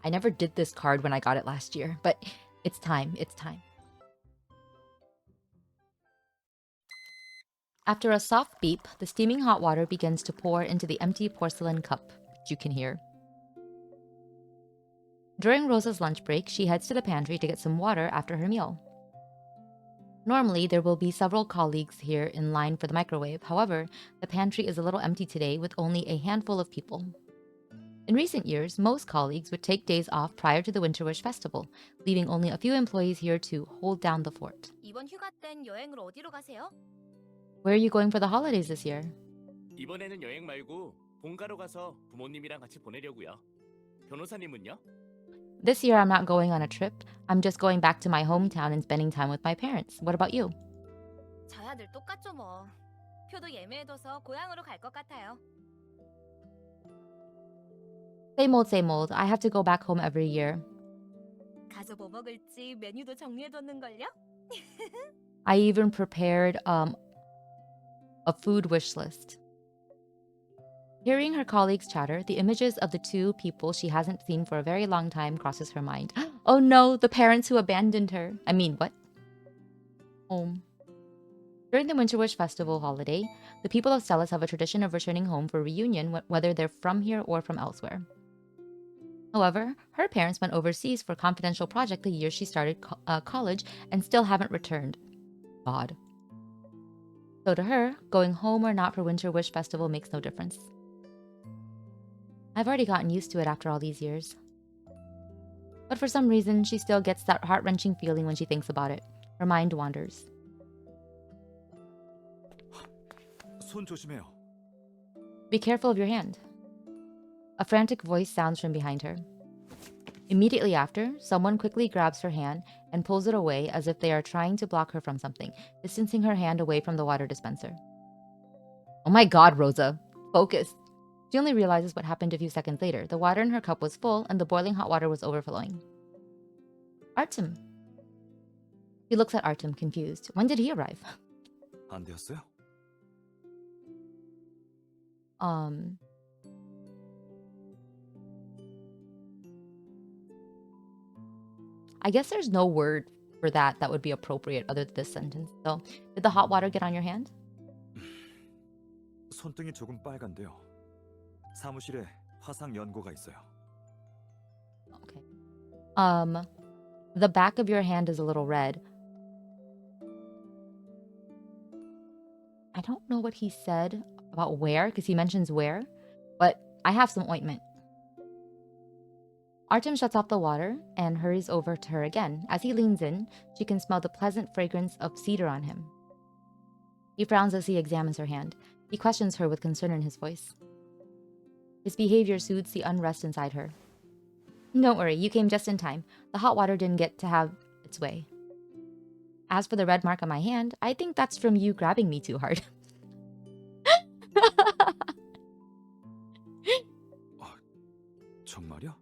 I never did this card when I got it last year, but it's time. It's time. After a soft beep, the steaming hot water begins to pour into the empty porcelain cup, which you can hear. During Rosa's lunch break, she heads to the pantry to get some water after her meal. Normally, there will be several colleagues here in line for the microwave. However, the pantry is a little empty today with only a handful of people. In recent years, most colleagues would take days off prior to the Winter Wish Festival, leaving only a few employees here to hold down the fort. 이번 휴가 땐 여행을 어디로 가세요? Where are you going for the holidays this year? 이번에는 여행 말고 본가로 가서 부모님이랑 같이 보내려고요. 변호사님은요? This year, I'm not going on a trip. I'm just going back to my hometown and spending time with my parents. What about you? 저야 늘 똑같죠 뭐. 표도 예매해둬서 고향으로 갈 것 같아요. Same old, same old. I have to go back home every year. 가서 뭐 먹을지 메뉴도 정리해뒀는걸요? I even prepared a food wish list. Hearing her colleagues chatter, the images of the two people she hasn't seen for a very long time crosses her mind. Oh no, the parents who abandoned her. I mean, what? Home. During the Winter Wish Festival holiday, the people of Stelis have a tradition of returning home for reunion, whether they're from here or from elsewhere. However, her parents went overseas for a confidential project the year she started college and still haven't returned. God. So to her, going home or not for Winter Wish Festival makes no difference. I've already gotten used to it after all these years. But for some reason, she still gets that heart-wrenching feeling when she thinks about it. Her mind wanders. 손 조심해요. Be careful of your hand. A frantic voice sounds from behind her. Immediately after, someone quickly grabs her hand and pulls it away as if they are trying to block her from something, distancing her hand away from the water dispenser. Oh my god, Rosa. Focus. She only realizes what happened a few seconds later. The water in her cup was full and the boiling hot water was overflowing. Artem. She looks at Artem, confused. When did he arrive? 안 되었어요? I guess there's no word for that would be appropriate other than this sentence. So, did the hot water get on your hand? 손등이 조금 빨간데요. 사무실에 화상 연고가 있어요. Okay. The back of your hand is a little red. I don't know what he said about where, because he mentions where, but I have some ointment. Artem shuts off the water and hurries over to her again. As he leans in, she can smell the pleasant fragrance of cedar on him. He frowns as he examines her hand. He questions her with concern in his voice. His behavior soothes the unrest inside her. Don't worry, you came just in time. The hot water didn't get to have its way. As for the red mark on my hand, I think that's from you grabbing me too hard. 정말요?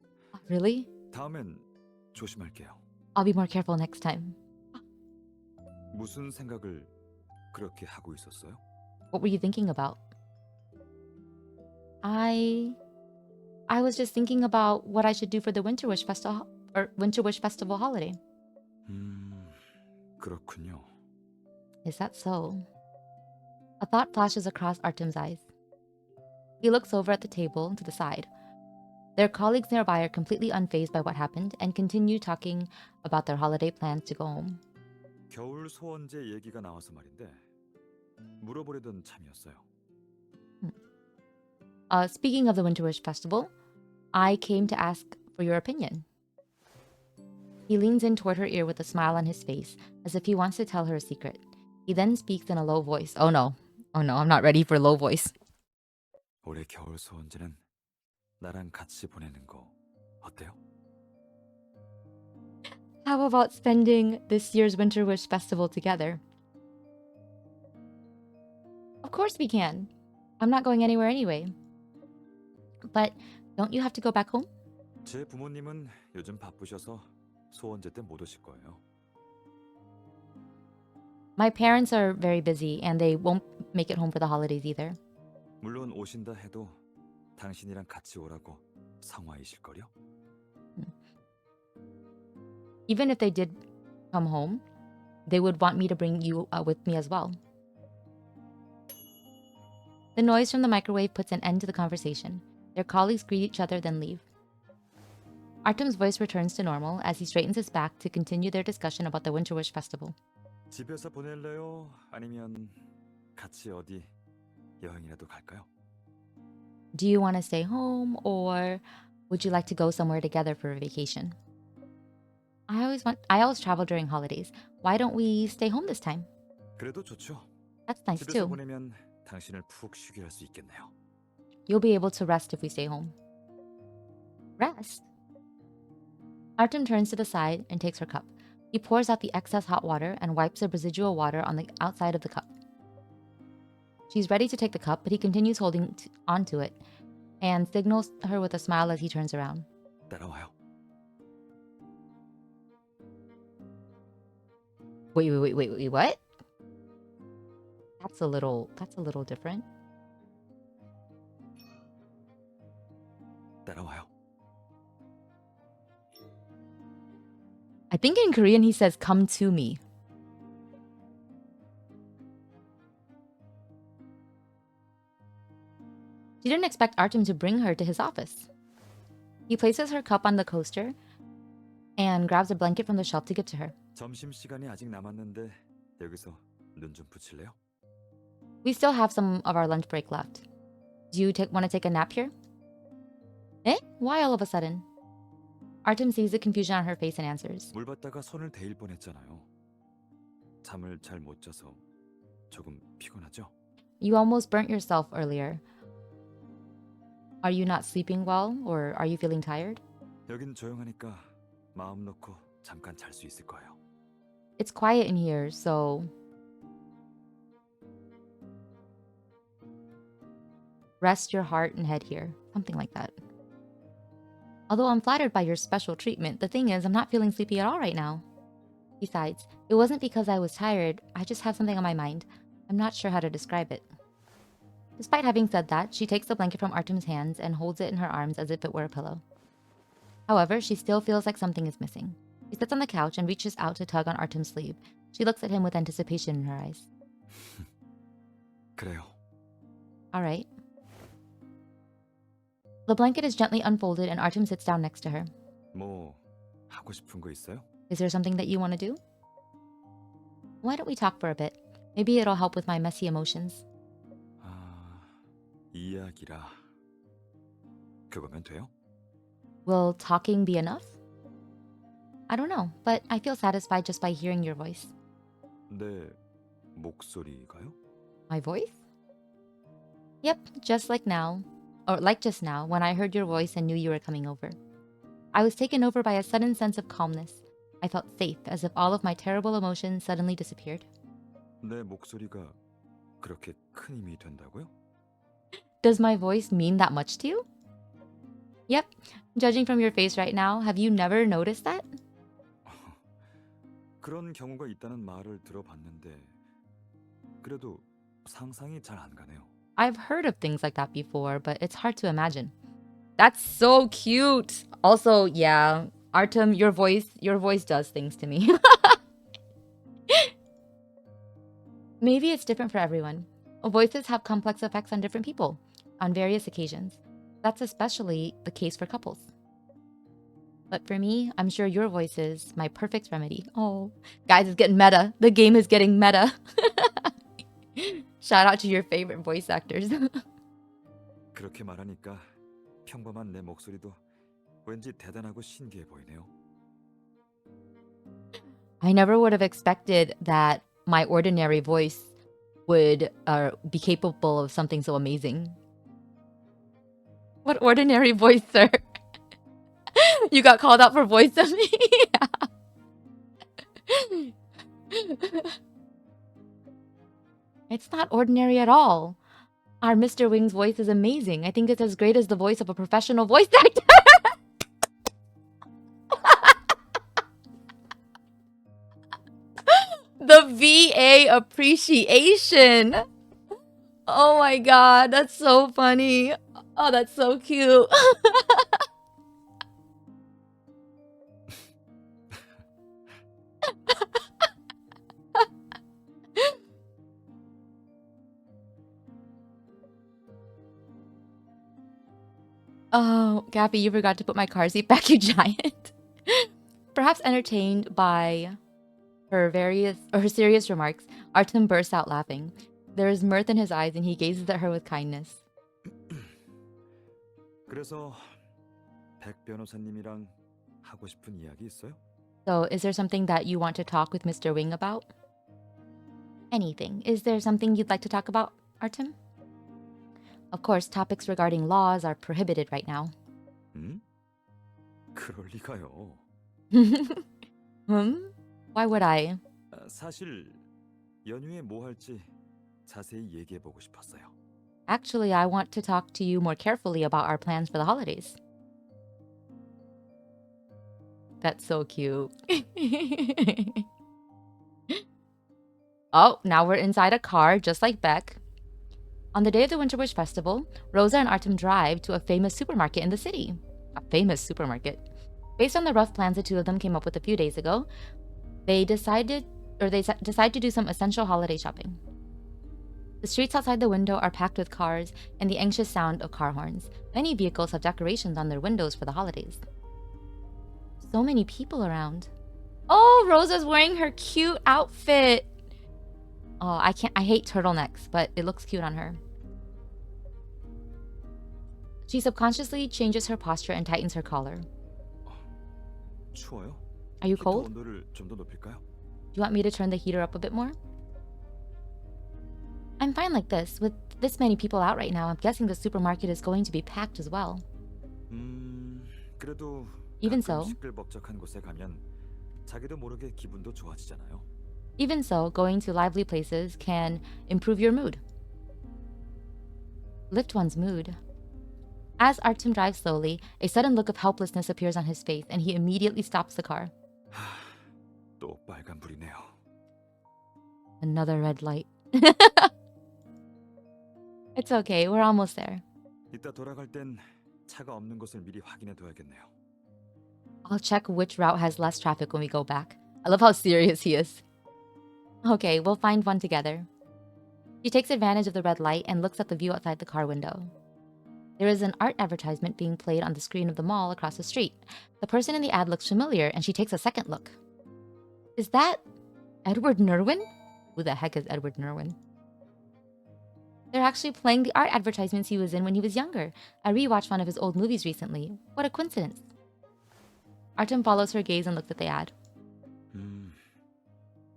Really? 다음엔 조심할게요. I'll be more careful next time. 무슨 생각을 그렇게 하고 있었어요? What were you thinking about? I was just thinking about what I should do for the Winter Wish Festival holiday. 그렇군요. Is that so? A thought flashes across Artem's eyes. He looks over at the table to the side. Their colleagues nearby are completely unfazed by what happened and continue talking about their holiday plans to go home. 겨울 소원제 얘기가 나와서 말인데 물어보려던 참이었어요. Speaking of the Winter Wish Festival, I came to ask for your opinion. He leans in toward her ear with a smile on his face, as if he wants to tell her a secret. He then speaks in a low voice. Oh no, I'm not ready for low voice. 올해 겨울 소원제는 나랑 같이 보내는 거 어때요? How about spending this year's Winter Wish Festival together? Of course we can. I'm not going anywhere anyway. But don't you have to go back home? 제 부모님은 요즘 바쁘셔서 소원제 때 못 오실 거예요. My parents are very busy and they won't make it home for the holidays either. 물론 오신다 해도 당신이랑 같이 오라고 성화이실걸요? Even if they did come home, they would want me to bring you with me as well. The noise from the microwave puts an end to the conversation. Their colleagues greet each other, then leave. Artem's voice returns to normal as he straightens his back to continue their discussion about the Winter Wish Festival. 집에서 보낼래요? 아니면 같이 어디 여행이라도 갈까요? Do you want to stay home, or would you like to go somewhere together for a vacation? I always travel during holidays. Why don't we stay home this time? 그래도 좋죠. That's nice 집에서 too. 보내면 당신을 푹 쉬게 할 수 있겠네요. You'll be able to rest if we stay home. Rest? Artem turns to the side and takes her cup. He pours out the excess hot water and wipes the residual water on the outside of the cup. She's ready to take the cup, but he continues holding onto it and signals her with a smile as he turns around. 따라와요. Wait, what? That's a little different. 따라와요. I think in Korean he says, "Come to me." She didn't expect Artem to bring her to his office. He places her cup on the coaster and grabs a blanket from the shelf to give to her. 점심시간이 아직 남았는데 여기서 눈 좀 붙일래요? We still have some of our lunch break left. Do you want to take a nap here? Eh? Why all of a sudden? Artem sees the confusion on her face and answers. 물 받다가 손을 데일 뻔했잖아요. 잠을 잘 못 자서 조금 피곤하죠? You almost burnt yourself earlier. Are you not sleeping well, or are you feeling tired? 여긴 조용하니까 마음 놓고 잠깐 잘 수 있을 거예요. It's quiet in here, so rest your heart and head here. Something like that. Although I'm flattered by your special treatment, the thing is, I'm not feeling sleepy at all right now. Besides, it wasn't because I was tired, I just have something on my mind. I'm not sure how to describe it. Despite having said that, she takes the blanket from Artem's hands and holds it in her arms as if it were a pillow. However, she still feels like something is missing. She sits on the couch and reaches out to tug on Artem's sleeve. She looks at him with anticipation in her eyes. 그래요. All right. The blanket is gently unfolded and Artem sits down next to her. 뭐 하고 싶은 거 있어요? Is there something that you want to do? Why don't we talk for a bit? Maybe it'll help with my messy emotions. 이야기라. 그거면 돼요? Will talking be enough? I don't know, but I feel satisfied just by hearing your voice. 내 목소리가요? My voice? Yep, just like now. Or like just now, when I heard your voice and knew you were coming over. I was taken over by a sudden sense of calmness. I felt safe, as if all of my terrible emotions suddenly disappeared. 내 목소리가 그렇게 큰 힘이 된다고요? Does my voice mean that much to you? Yep, judging from your face right now, have you never noticed that? 그런 경우가 있다는 말을 들어봤는데 그래도 상상이 잘 안 가네요. I've heard of things like that before, but it's hard to imagine. That's so cute. Also, yeah, Artem, your voice does things to me. Maybe it's different for everyone. Voices have complex effects on different people on various occasions. That's especially the case for couples. But for me, I'm sure your voice is my perfect remedy. Oh, guys, it's getting meta. The game is getting meta. Shout out to your favorite voice actors. 그렇게 말하니까 평범한 내 목소리도 왠지 대단하고 신기해 보이네요. I never would have expected that my ordinary voice would be capable of something so amazing. What ordinary voice, sir? You got called out for voice of me? It's not ordinary at all. Our Mr. Wing's voice is amazing. I think it's as great as the voice of a professional voice actor. The VA appreciation. Oh my god, that's so funny. Oh, that's so cute. Oh, Gabby, you forgot to put my car seat back, you giant. Perhaps entertained by her serious remarks, Artem bursts out laughing. There is mirth in his eyes and he gazes at her with kindness. 그래서 백 변호사님이랑 하고 싶은 이야기 있어요? So, is there something that you want to talk with Mr. Wing about? Anything. Is there something you'd like to talk about, Artem? Of course, topics regarding laws are prohibited right now. 응? 그럴 리가요. Why would I? 사실 연휴에 뭐 할지 자세히 얘기해 보고 싶었어요. Actually, I want to talk to you more carefully about our plans for the holidays. That's so cute. Oh, now we're inside a car, just like Beck. On the day of the Winter Wish Festival, Rosa and Artem drive to a famous supermarket in the city. A famous supermarket. Based on the rough plans the two of them came up with a few days ago, they decide to do some essential holiday shopping. The streets outside the window are packed with cars and the anxious sound of car horns. Many vehicles have decorations on their windows for the holidays. So many people around. Oh, Rosa's wearing her cute outfit. Oh, I hate turtlenecks, but it looks cute on her. She subconsciously changes her posture and tightens her collar. 추워요? Are you 히터 cold? 온도를 좀 더 높일까요? Do you want me to turn the heater up a bit more? I'm fine like this. With this many people out right now, I'm guessing the supermarket is going to be packed as well. 그래도 Even 가끔 so. 시끌벅적한 곳에 가면 자기도 모르게 기분도 좋아지잖아요. Even so, going to lively places can improve your mood. Lift one's mood. As Artem drives slowly, a sudden look of helplessness appears on his face and he immediately stops the car. 또 빨간불이네요. Another red light. It's okay, we're almost there. 이따 돌아갈 땐 차가 없는 곳을 미리 확인해 둬야겠네요. I'll check which route has less traffic when we go back. I love how serious he is. Okay, we'll find one together. She takes advantage of the red light and looks at the view outside the car window. There is an art advertisement being played on the screen of the mall across the street. The person in the ad looks familiar and she takes a second look. Is that Edward Nerwin? Who the heck is Edward Nerwin? They're actually playing the art advertisements he was in when he was younger. I rewatched one of his old movies recently. What a coincidence. Artem follows her gaze and looks at the ad.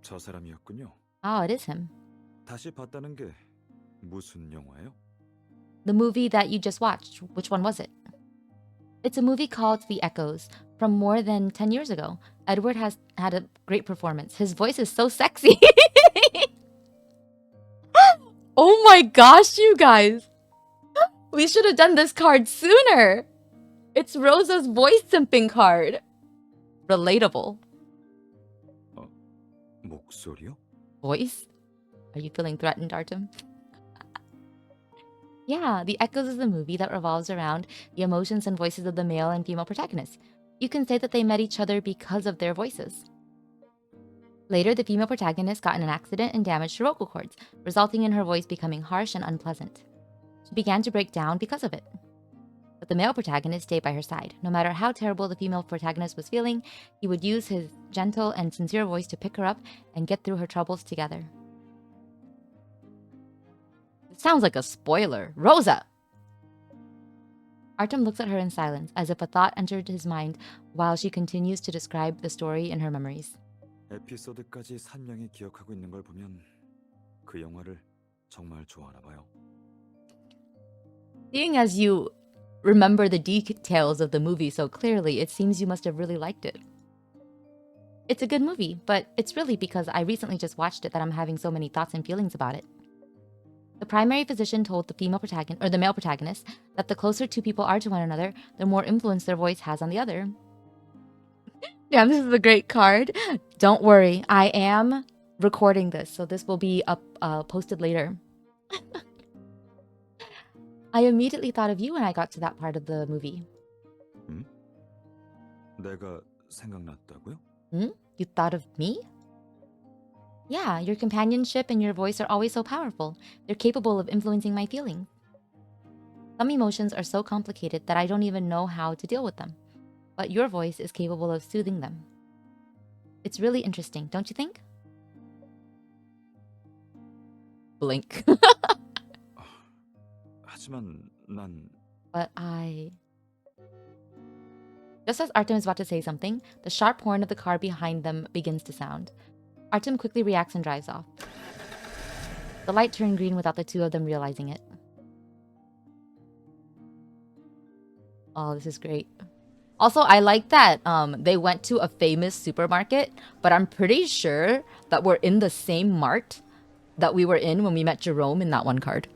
저 사람이었군요. Oh, it is him. 다시 봤다는 게 무슨 영화예요? The movie that you just watched, which one was it? It's a movie called The Echoes from more than 10 years ago. Edward has had a great performance. His voice is so sexy. Oh my gosh, you guys. We should have done this card sooner. It's Rosa's voice simping card. Relatable. 목소리요? Voice? Are you feeling threatened, Artem? Yeah, The Echoes is a movie that revolves around the emotions and voices of the male and female protagonists. You can say that they met each other because of their voices. Later, the female protagonist got in an accident and damaged her vocal cords, resulting in her voice becoming harsh and unpleasant. She began to break down because of it. But the male protagonist stayed by her side. No matter how terrible the female protagonist was feeling, he would use his gentle and sincere voice to pick her up and get through her troubles together. It sounds like a spoiler. Rosa! Artem looks at her in silence, as if a thought entered his mind while she continues to describe the story in her memories. 에피소드까지 선명히 기억하고 있는 걸 보면 그 영화를 정말 좋아하나 봐요. Seeing as you remember the details of the movie so clearly, it seems you must have really liked it. It's a good movie, but it's really because I recently just watched it that I'm having so many thoughts and feelings about it. The primary physician told the male protagonist that the closer two people are to one another, the more influence their voice has on the other. Yeah, this is a great card. Don't worry, I am recording this, so this will be posted later. I immediately thought of you when I got to that part of the movie. 내가 생각났다고요? You thought of me? Yeah, your companionship and your voice are always so powerful. They're capable of influencing my feelings. Some emotions are so complicated that I don't even know how to deal with them. But your voice is capable of soothing them. It's really interesting, don't you think? Blink. 하지만 난 But I... Just as Artem is about to say something, the sharp horn of the car behind them begins to sound. Artem quickly reacts and drives off. The light turned green without the two of them realizing it. Oh, this is great. Also, I like that they went to a famous supermarket, but I'm pretty sure that we're in the same mart that we were in when we met Jerome in that one card.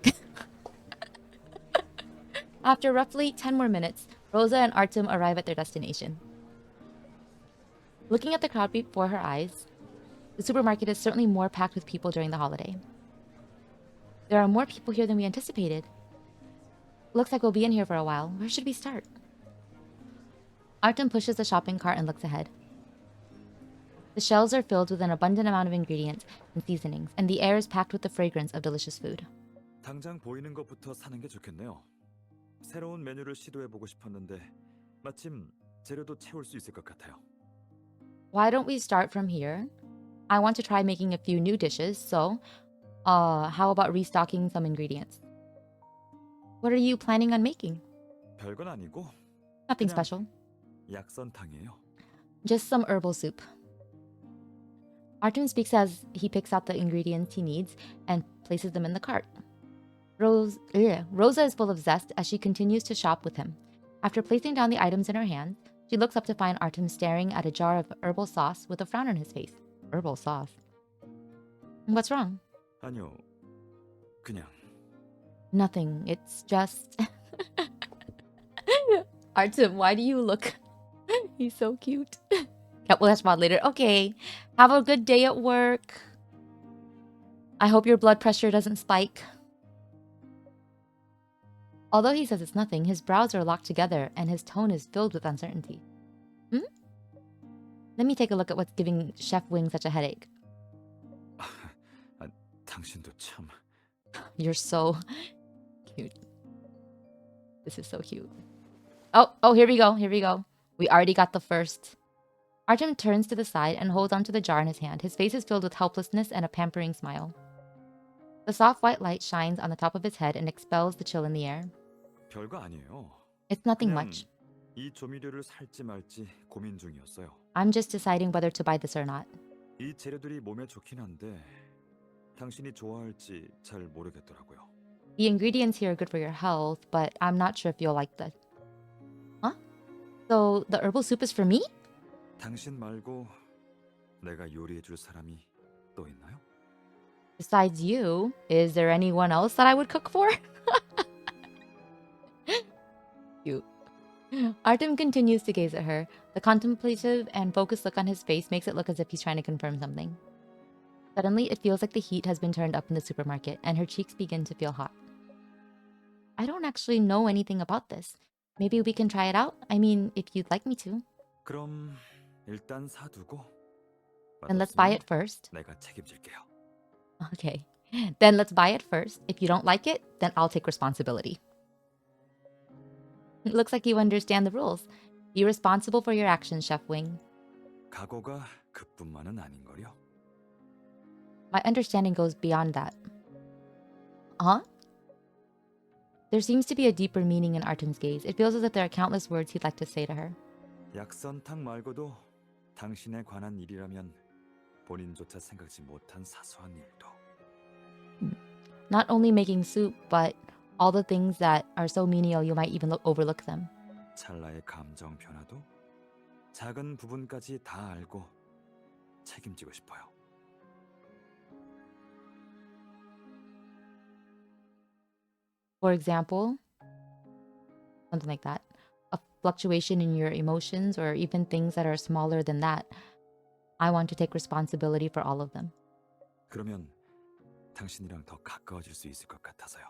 After roughly 10 more minutes, Rosa and Artem arrive at their destination. Looking at the crowd before her eyes, the supermarket is certainly more packed with people during the holiday. There are more people here than we anticipated. Looks like we'll be in here for a while. Where should we start? Artem pushes the shopping cart and looks ahead. The shelves are filled with an abundant amount of ingredients and seasonings, and the air is packed with the fragrance of delicious food. 당장 보이는 것부터 사는 게 좋겠네요. 새로운 메뉴를 시도해보고 싶었는데 마침 재료도 채울 수 있을 것 같아요. Why don't we start from here? I want to try making a few new dishes, so how about restocking some ingredients? What are you planning on making? 별건 아니고 Nothing 그냥 special. 약선탕이에요. Just some herbal soup. Artem speaks as he picks out the ingredients he needs and places them in the cart. Rosa is full of zest as she continues to shop with him. After placing down the items in her hands, she looks up to find Artem staring at a jar of herbal sauce with a frown on his face. Herbal sauce? What's wrong? 아니요, 그냥 Nothing. It's just... Artem, why do you look... He's so cute. We'll touch about later. Okay. Have a good day at work. I hope your blood pressure doesn't spike. Although he says it's nothing, his brows are locked together and his tone is filled with uncertainty. Let me take a look at what's giving Chef Wing such a headache. 당신도 참. You're so cute. This is so cute. Oh, here we go. Here we go. We already got the first. Artem turns to the side and holds onto the jar in his hand. His face is filled with helplessness and a pampering smile. The soft white light shines on the top of his head and expels the chill in the air. 별거 아니에요. It's nothing 그냥 much. 이 조미료를 살지 말지 고민 중이었어요. I'm just deciding whether to buy this or not. 이 재료들이 몸에 좋긴 한데 당신이 좋아할지 잘 모르겠더라고요. The ingredients here are good for your health, but I'm not sure if you'll like that. Huh? So the herbal soup is for me? 당신 말고 내가 요리해 줄 사람이 또 있나요? Besides you, is there anyone else that I would cook for? Cute. Artem continues to gaze at her. The contemplative and focused look on his face makes it look as if he's trying to confirm something. Suddenly, it feels like the heat has been turned up in the supermarket, and her cheeks begin to feel hot. I don't actually know anything about this. Maybe we can try it out? I mean, if you'd like me to. 그럼 일단 사두고 Then let's buy 맛없으면 it first. 내가 책임질게요. Okay. Then let's buy it first. If you don't like it, then I'll take responsibility. It looks like you understand the rules. Be responsible for your actions, Chef Wing. 각오가 그뿐만은 아닌걸요. My understanding goes beyond that. Huh? There seems to be a deeper meaning in Artem's gaze. It feels as if there are countless words he'd like to say to her. 약선탕 말고도 당신에 관한 일이라면 본인조차 생각지 못한 사소한 일도. Not only making soup, but all the things that are so menial you might even overlook them. 찰나의 감정 변화도 작은 부분까지 다 알고 책임지고 싶어요. For example, something like that. A fluctuation in your emotions or even things that are smaller than that. I want to take responsibility for all of them. 그러면 당신이랑 더 가까워질 수 있을 것 같아서요.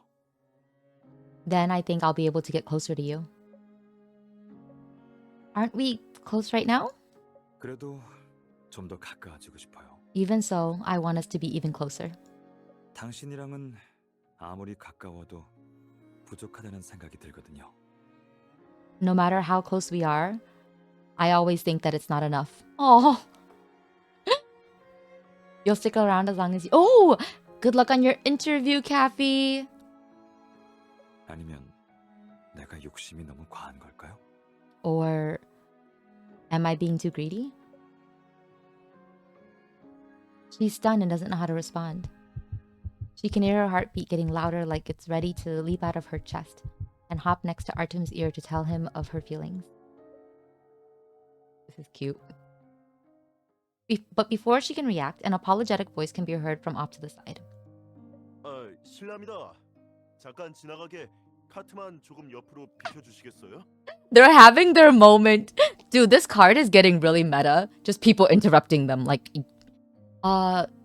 Then I think I'll be able to get closer to you. Aren't we close right now? 그래도 좀 더 가까워지고 싶어요. Even so, I want us to be even closer. 당신이랑은 아무리 가까워도 부족하다는 생각이 들거든요. No matter how close we are, I always think that it's not enough. Oh, you'll stick around as long as you. Oh, good luck on your interview, Kathy. 아니면 내가 욕심이 너무 과한 걸까요? Or am I being too greedy? She's stunned and doesn't know how to respond. She can hear her heartbeat getting louder, like it's ready to leap out of her chest, and hop next to Artem's ear to tell him of her feelings. This is cute. But before she can react, an apologetic voice can be heard from off to the side. 실례합니다. 잠깐 지나가게 카트만 조금 옆으로 비켜주시겠어요? They're having their moment. Dude, this card is getting really meta. Just people interrupting them like,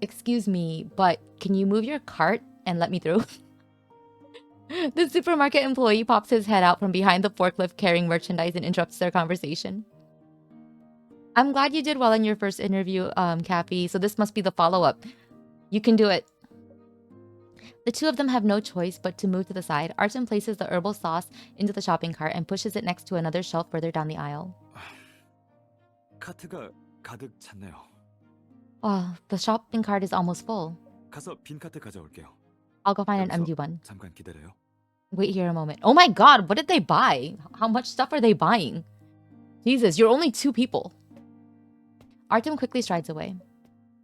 excuse me, but can you move your cart and let me through? The supermarket employee pops his head out from behind the forklift carrying merchandise and interrupts their conversation. I'm glad you did well in your first interview, Kathy, so this must be the follow-up. You can do it. The two of them have no choice but to move to the side. Artem places the herbal sauce into the shopping cart and pushes it next to another shelf further down the aisle. 카트가 가득 찼네요. The shopping cart is almost full. 가서 빈 카트 가져올게요. I'll go find an 여기서 empty one. 잠깐 기다려요. Wait here a moment. Oh my god, what did they buy? How much stuff are they buying? Jesus, you're only two people. Artem quickly strides away.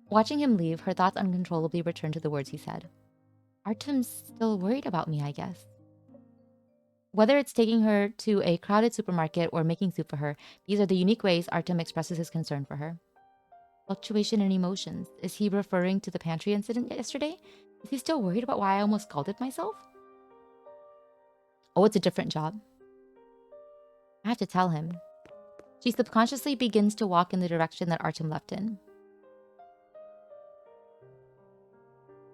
Watching him leave, her thoughts uncontrollably return to the words he said. Artem's still worried about me, I guess. Whether it's taking her to a crowded supermarket or making soup for her, these are the unique ways Artem expresses his concern for her. Fluctuation in emotions. Is he referring to the pantry incident yesterday? Is he still worried about why I almost scalded myself? Oh, it's a different job. I have to tell him. She subconsciously begins to walk in the direction that Artem left in.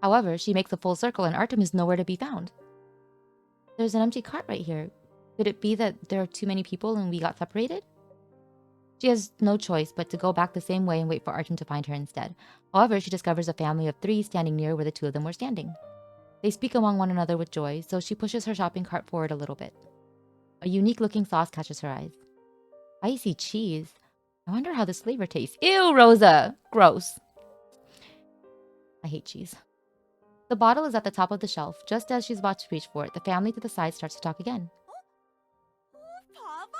However, she makes a full circle and Artem is nowhere to be found. There's an empty cart right here. Could it be that there are too many people and we got separated? She has no choice but to go back the same way and wait for Artem to find her instead. However, she discovers a family of three standing near where the two of them were standing. They speak among one another with joy, so she pushes her shopping cart forward a little bit. A unique-looking sauce catches her eyes. Spicy cheese. I wonder how this flavor tastes. Ew, Rosa! Gross. I hate cheese. The bottle is at the top of the shelf. Just as she's about to reach for it, the family to the side starts to talk again. 봐봐.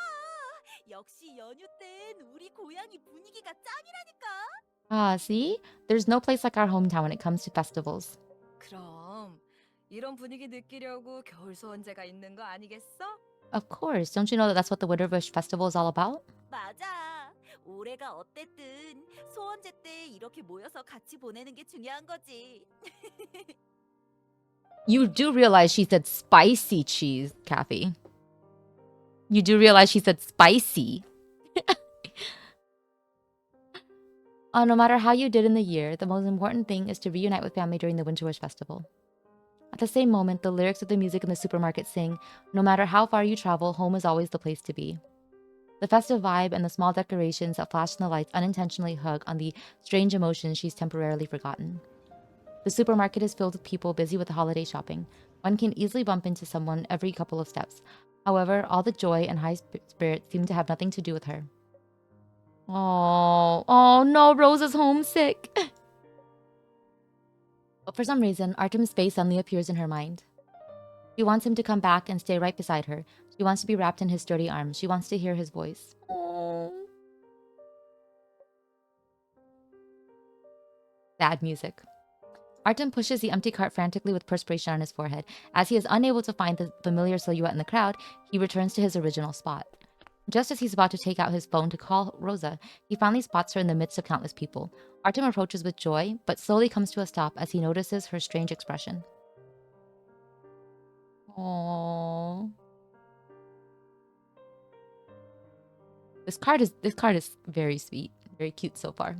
역시 연휴 땐 우리 고향이 분위기가 짱이라니까. Ah, see? There's no place like our hometown when it comes to festivals. 그럼 이런 분위기 느끼려고 겨울 소원제가 있는 거 아니겠어? Of course. Don't you know that that's what the Winterbush Festival is all about? 맞아. 올해가 어땠든 소원제 때 이렇게 모여서 같이 보내는 게 중요한 거지. You do realize she said spicy cheese, Kathy. You do realize she said spicy. No matter how you did in the year, the most important thing is to reunite with family during the Winterbush Festival. At the same moment, the lyrics of the music in the supermarket sing, no matter how far you travel, home is always the place to be. The festive vibe and the small decorations that flash in the lights unintentionally hug on the strange emotions she's temporarily forgotten. The supermarket is filled with people busy with the holiday shopping. One can easily bump into someone every couple of steps. However, all the joy and high spirits seem to have nothing to do with her. Oh no, Rose is homesick. But for some reason, Artem's face suddenly appears in her mind. She wants him to come back and stay right beside her. She wants to be wrapped in his sturdy arms. She wants to hear his voice. Sad music. Artem pushes the empty cart frantically with perspiration on his forehead. As he is unable to find the familiar silhouette in the crowd, he returns to his original spot. Just as he's about to take out his phone to call Rosa, he finally spots her in the midst of countless people. Artem approaches with joy, but slowly comes to a stop as he notices her strange expression. Aww. This card is very sweet, very cute so far.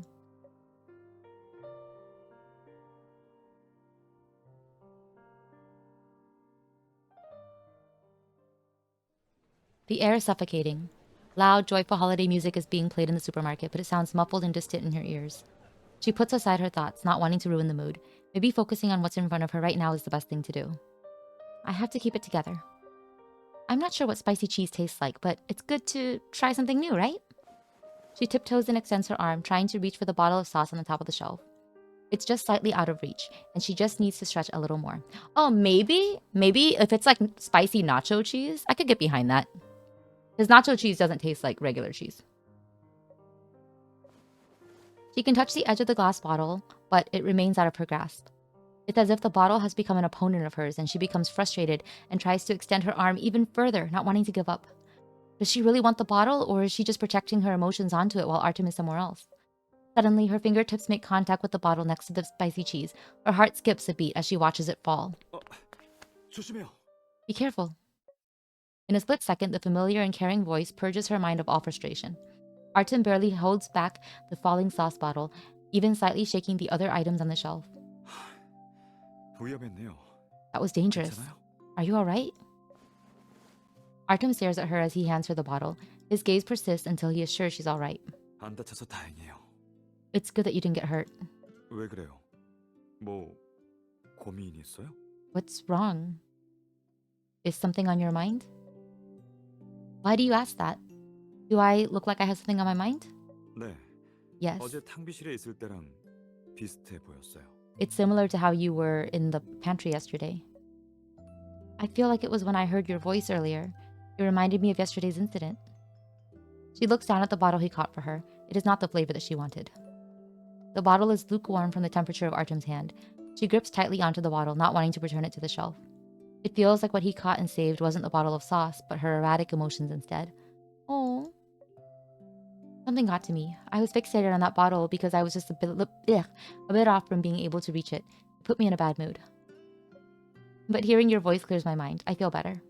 The air is suffocating. Loud, joyful holiday music is being played in the supermarket, but it sounds muffled and distant in her ears. She puts aside her thoughts, not wanting to ruin the mood. Maybe focusing on what's in front of her right now is the best thing to do. I have to keep it together. I'm not sure what spicy cheese tastes like, but it's good to try something new, right? She tiptoes and extends her arm, trying to reach for the bottle of sauce on the top of the shelf. It's just slightly out of reach, and she just needs to stretch a little more. Oh, maybe if it's like spicy nacho cheese, I could get behind that. Because nacho cheese doesn't taste like regular cheese. She can touch the edge of the glass bottle, but it remains out of her grasp. It's as if the bottle has become an opponent of hers, and she becomes frustrated and tries to extend her arm even further, not wanting to give up. Does she really want the bottle, or is she just projecting her emotions onto it while Artem is somewhere else? Suddenly, her fingertips make contact with the bottle next to the spicy cheese. Her heart skips a beat as she watches it fall. 조심해요. Be careful. In a split second, the familiar and caring voice purges her mind of all frustration. Artem barely holds back the falling sauce bottle, even slightly shaking the other items on the shelf. 위험했네요. That was dangerous. 괜찮아요? Are you alright? Artem stares at her as he hands her the bottle. His gaze persists until he is sure she's alright. 안 다쳐서 다행이에요. It's good that you didn't get hurt. 왜 그래요? 뭐 고민 있어요? What's wrong? Is something on your mind? Why do you ask that? Do I look like I have something on my mind? 네. Yes. 어제 탕비실에 있을 때랑 비슷해 보였어요. It's similar to how you were in the pantry yesterday. I feel like it was when I heard your voice earlier. It reminded me of yesterday's incident. She looks down at the bottle he caught for her. It is not the flavor that she wanted. The bottle is lukewarm from the temperature of Artem's hand. She grips tightly onto the bottle, not wanting to return it to the shelf. It feels like what he caught and saved wasn't the bottle of sauce, but her erratic emotions instead. Oh. Something got to me. I was fixated on that bottle because I was just a bit off from being able to reach it. It put me in a bad mood. But hearing your voice clears my mind. I feel better.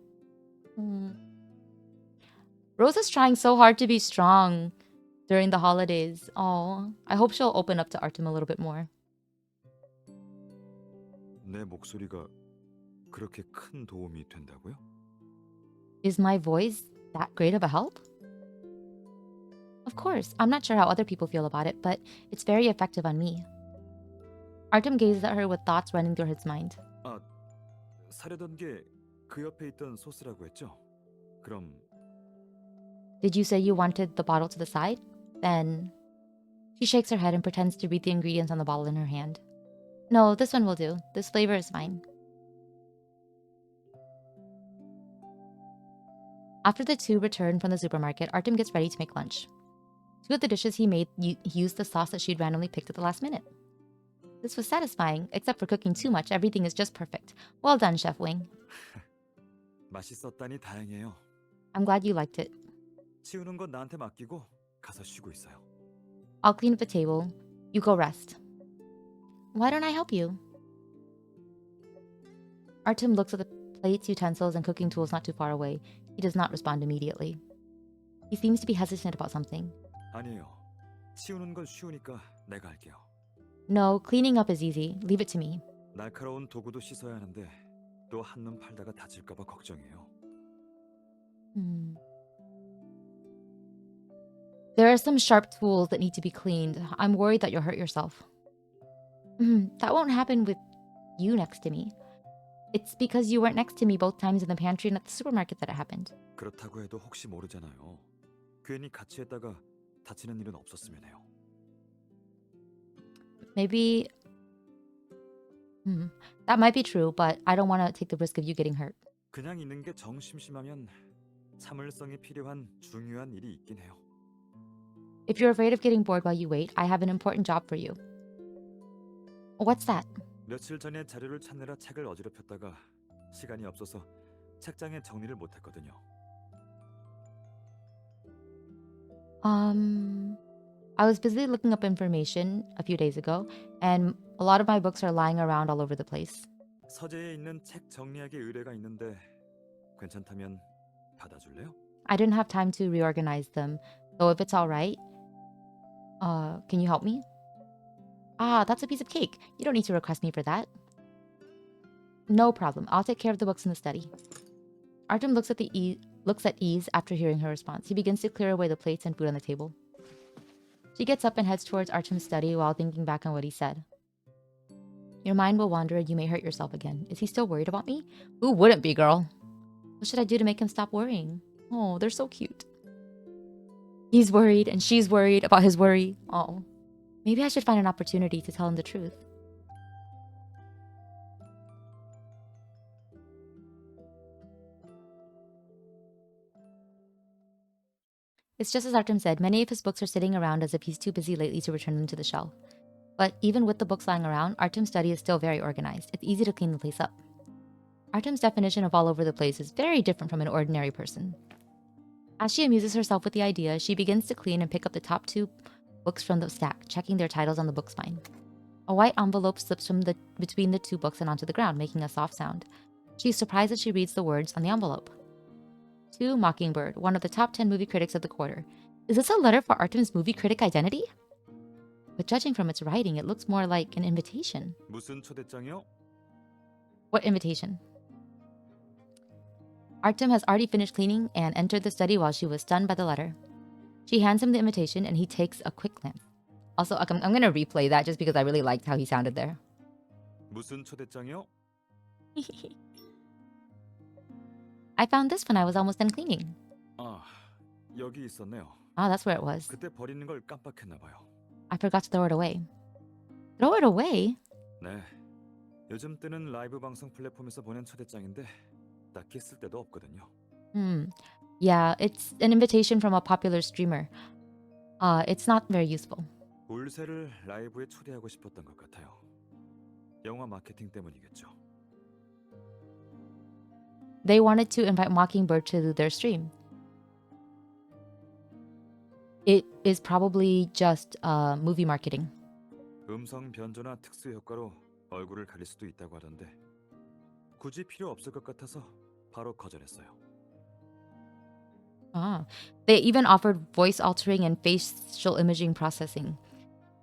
Rosa's trying so hard to be strong during the holidays. Oh, I hope she'll open up to Artem a little bit more. 내 목소리가 그렇게 큰 도움이 된다고요? Is my voice that great of a help? Of course, I'm not sure how other people feel about it, but it's very effective on me. Artem gazes at her with thoughts running through his mind. 아, 사려던 게 그 옆에 있던 소스라고 했죠? 그럼 Did you say you wanted the bottle to the side? Then she shakes her head and pretends to read the ingredients on the bottle in her hand. No, this one will do. This flavor is fine. After the two return from the supermarket, Artem gets ready to make lunch. Two of the dishes he made used the sauce that she'd randomly picked at the last minute. This was satisfying, except for cooking too much. Everything is just perfect. Well done, Chef Wing. 맛있었다니 다행이에요. I'm glad you liked it. 치우는 건 나한테 맡기고 가서 쉬고 있어요. I'll clean up the table. You go rest. Why don't I help you? Artem looks at the plates, utensils, and cooking tools not too far away. He does not respond immediately. He seems to be hesitant about something. 아니에요. 치우는 건 쉬우니까 내가 할게요. No, cleaning up is easy. Leave it to me. 날카로운 도구도 씻어야 하는데 또 한눈 팔다가 다칠까 봐 걱정이에요. There are some sharp tools that need to be cleaned. I'm worried that you'll hurt yourself. That won't happen with you next to me. It's because you weren't next to me both times in the pantry and at the supermarket that it happened. 그렇다고 해도 혹시 모르잖아요. 괜히 같이 했다가 다치는 일은 없었으면 해요. Maybe... that might be true, but I don't want to take the risk of you getting hurt. 그냥 있는 게 정심심하면 참을성이 필요한 중요한 일이 있긴 해요. If you're afraid of getting bored while you wait, I have an important job for you. What's that? 며칠 전에 자료를 찾느라 책을 어지럽혔다가 시간이 없어서 책장에 정리를 못했거든요. I was busy looking up information a few days ago, and a lot of my books are lying around all over the place. 서재에 있는 책 정리하기 의뢰가 있는데 괜찮다면 받아줄래요? I didn't have time to reorganize them, so if it's all right, can you help me? Ah, that's a piece of cake. You don't need to request me for that. No problem. I'll take care of the books in the study. Artem looks at ease after hearing her response. He begins to clear away the plates and food on the table. She gets up and heads towards Artem's study while thinking back on what he said. Your mind will wander and you may hurt yourself again. Is he still worried about me? Who wouldn't be, girl? What should I do to make him stop worrying? Oh, they're so cute. He's worried and she's worried about his worry. Oh, maybe I should find an opportunity to tell him the truth. It's just as Artem said, many of his books are sitting around as if he's too busy lately to return them to the shelf. But even with the books lying around, Artem's study is still very organized. It's easy to clean the place up. Artem's definition of all over the place is very different from an ordinary person. As she amuses herself with the idea, she begins to clean and pick up the top 2 books from the stack, checking their titles on the book spine. A white envelope slips from between the 2 books and onto the ground, making a soft sound. She's surprised as she reads the words on the envelope. To Mockingbird, one of the top 10 movie critics of the quarter. Is this a letter for Artem's movie critic identity? But judging from its writing, it looks more like an invitation. 무슨 초대장이요? What invitation? Artem has already finished cleaning and entered the study while she was stunned by the letter. She hands him the invitation and he takes a quick glance. Also, I'm going to replay that just because I really liked how he sounded there. 무슨 초대장이요? I found this when I was almost done cleaning. 아, 여기 있었네요. Ah, that's where it was. 그때 버리는 걸 깜빡했나 봐요. I forgot to throw it away. Throw it away? 네. 요즘 뜨는 라이브 방송 플랫폼에서 보낸 초대장인데 딱히 쓸 데도 없거든요. Yeah, it's an invitation from a popular streamer. It's not very useful. 울새를 라이브에 초대하고 싶었던 것 같아요. 영화 마케팅 때문이겠죠. They wanted to invite Mockingbird to their stream. It is probably just movie marketing. 음성 변조나 특수 효과로 얼굴을 가릴 수도 있다고 하던데 굳이 필요 없을 것 같아서 바로 거절했어요. They even offered voice altering and facial imaging processing.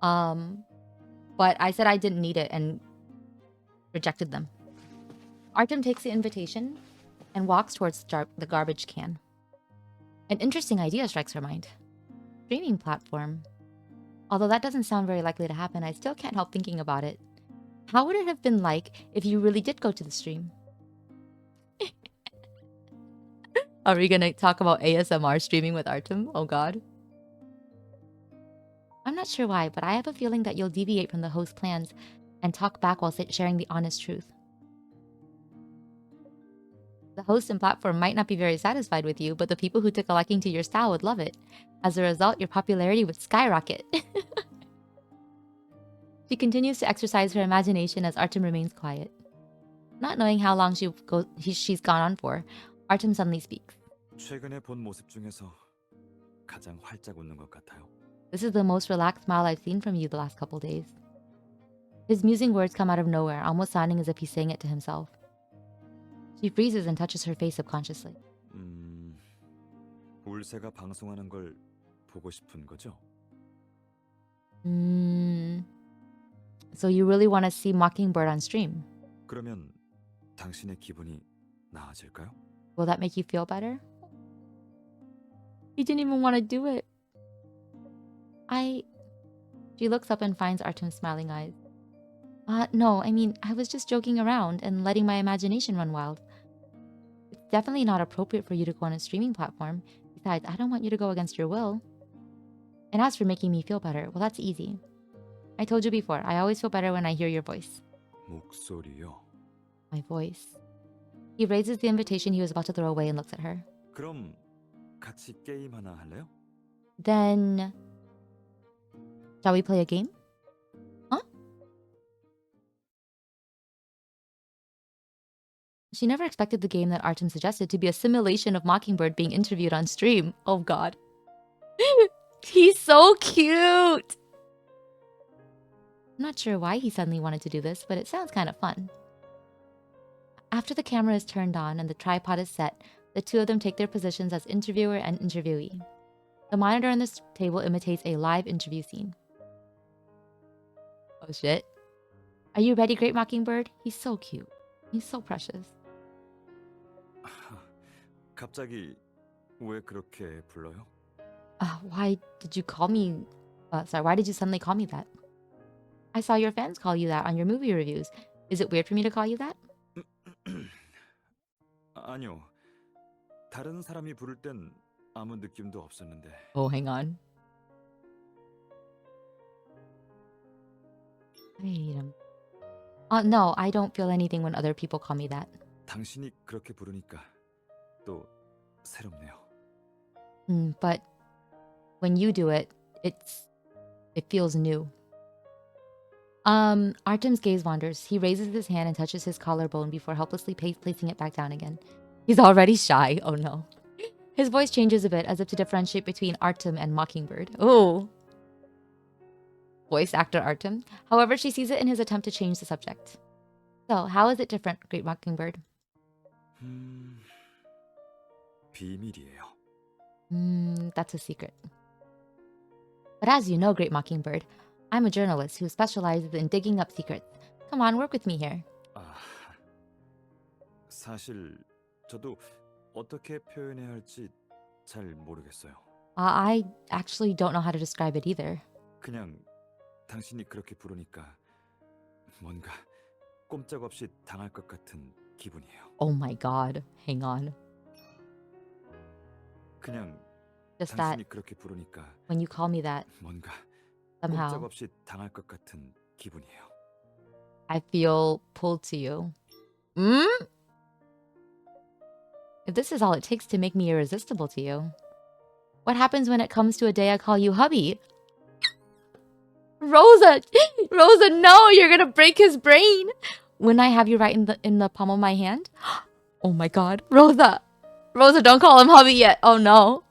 But I said I didn't need it and rejected them. Artem takes the invitation and walks towards the garbage can. An interesting idea strikes her mind. Streaming platform. Although that doesn't sound very likely to happen, I still can't help thinking about it. How would it have been like if you really did go to the stream? Are we gonna talk about ASMR streaming with Artem? Oh god. I'm not sure why, but I have a feeling that you'll deviate from the host's plans and talk back while sharing the honest truth. The host and platform might not be very satisfied with you, but the people who took a liking to your style would love it. As a result, your popularity would skyrocket. She continues to exercise her imagination as Artem remains quiet. Not knowing how long she's gone on for, Artem suddenly speaks. 최근에 본 모습 중에서 가장 활짝 웃는 것 같아요. This is the most relaxed smile I've seen from you the last couple days. His musing words come out of nowhere, almost sounding as if he's saying it to himself. She freezes and touches her face subconsciously. 울새가 방송하는 걸 보고 싶은 거죠? So you really want to see Mockingbird on stream? 그러면 당신의 기분이 나아질까요? Will that make you feel better? He didn't even want to do it. She looks up and finds Artem's smiling eyes. No, I mean, I was just joking around and letting my imagination run wild. It's definitely not appropriate for you to go on a streaming platform. Besides, I don't want you to go against your will. And as for making me feel better, well, that's easy. I told you before, I always feel better when I hear your voice. 목소리요. My voice. He raises the invitation he was about to throw away and looks at her. 그럼 같이 게임 하나 할래요? Then, shall we play a game? Huh? She never expected the game that Artem suggested to be a simulation of Mockingbird being interviewed on stream. Oh god. He's so cute! I'm not sure why he suddenly wanted to do this, but it sounds kind of fun. After the camera is turned on and the tripod is set, the two of them take their positions as interviewer and interviewee. The monitor on this table imitates a live interview scene. Oh shit. Are you ready, Great Mockingbird? He's so cute. He's so precious. 갑자기 왜 그렇게 불러요? Why did you call me... why did you suddenly call me that? I saw your fans call you that on your movie reviews. Is it weird for me to call you that? 아니요. 다른 사람이 부를 땐 아무 느낌도 없었는데 Oh, hang on. Wait. No, I don't feel anything when other people call me that. 당신이 그렇게 부르니까 또 새롭네요. But when you do it, it feels new. Artem's gaze wanders. He raises his hand and touches his collarbone before helplessly placing it back down again. He's already shy. Oh no. His voice changes a bit as if to differentiate between Artem and Mockingbird. Oh. Voice actor Artem. However, she sees it in his attempt to change the subject. So, how is it different, Great Mockingbird? 비밀이에요. That's a secret. But as you know, Great Mockingbird, I'm a journalist who specializes in digging up secrets. Come on, work with me here. 아, 사실 저도 어떻게 표현해야 할지 잘 모르겠어요. I actually don't know how to describe it either. 그냥 당신이 그렇게 부르니까 뭔가 꼼짝없이 당할 것 같은 기분이에요. Oh my god. Hang on. 그냥 Just that 당신이 그렇게 부르니까 when you call me that, 뭔가 somehow 꼼짝없이 당할 것 같은 기분이에요. I feel pulled to you. If this is all it takes to make me irresistible to you, what happens when it comes to a day I call you hubby? Rosa! Rosa, no! You're gonna break his brain! When I have you right in the palm of my hand? Oh my god. Rosa! Rosa, don't call him hubby yet. Oh no.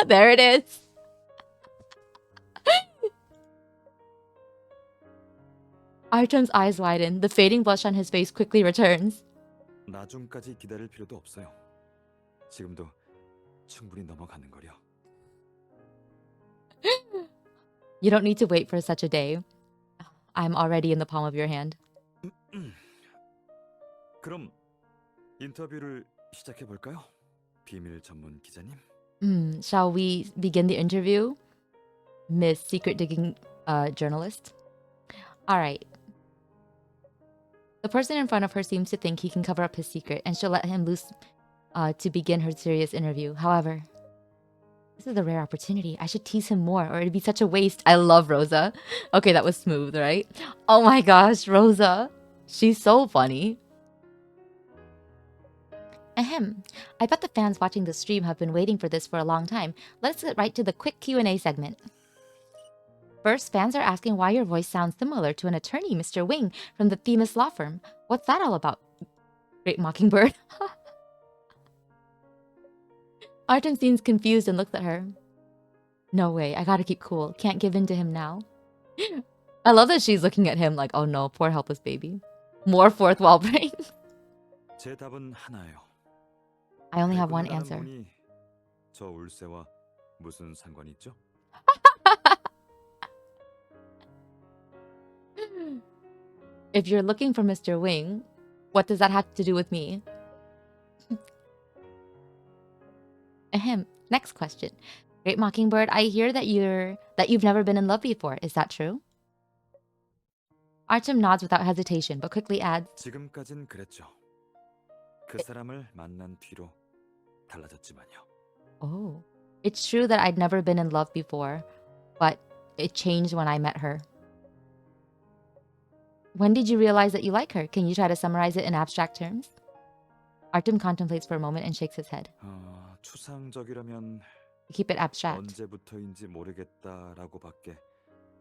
There it is. Artem's eyes widen. The fading blush on his face quickly returns. 나중까지 기다릴 필요도 없어요. 지금도 충분히 넘어가는 거려. You don't need to wait for such a day. I'm already in the palm of your hand. 그럼 인터뷰를 시작해 볼까요? 비밀 전문 기자님. Shall we begin the interview, Miss Secret Digging Journalist? All right. The person in front of her seems to think he can cover up his secret, and she'll let him loose to begin her serious interview. However, this is a rare opportunity. I should tease him more, or it'd be such a waste. I love Rosa. Okay, that was smooth, right? Oh my gosh, Rosa. She's so funny. Ahem. I bet the fans watching the stream have been waiting for this for a long time. Let's get right to the quick Q&A segment. First, fans are asking why your voice sounds similar to an attorney, Mr. Wing, from the famous law firm. What's that all about? Great Mockingbird. Artem seems confused and looks at her. No way, I gotta keep cool. Can't give in to him now. I love that she's looking at him like, oh no, poor helpless baby. More fourth wall break. 제 답은 하나예요. I only have one 배구를 하는 answer. 분이 저 울새와 무슨 상관이 있죠? If you're looking for Mr. Wing, what does that have to do with me? Ahem. Next question. Great Mockingbird, I hear that you've never been in love before. Is that true? Artem nods without hesitation, but quickly adds, 지금까진 그랬죠. 그 사람을 만난 뒤로 달라졌지만요. oh, it's true that I'd never been in love before, but it changed when I met her. When did you realize that you like her? Can you try to summarize it in abstract terms? Artem contemplates for a moment and shakes his head. 추상적이라면 Keep it abstract. 언제부터인지 모르겠다라고밖에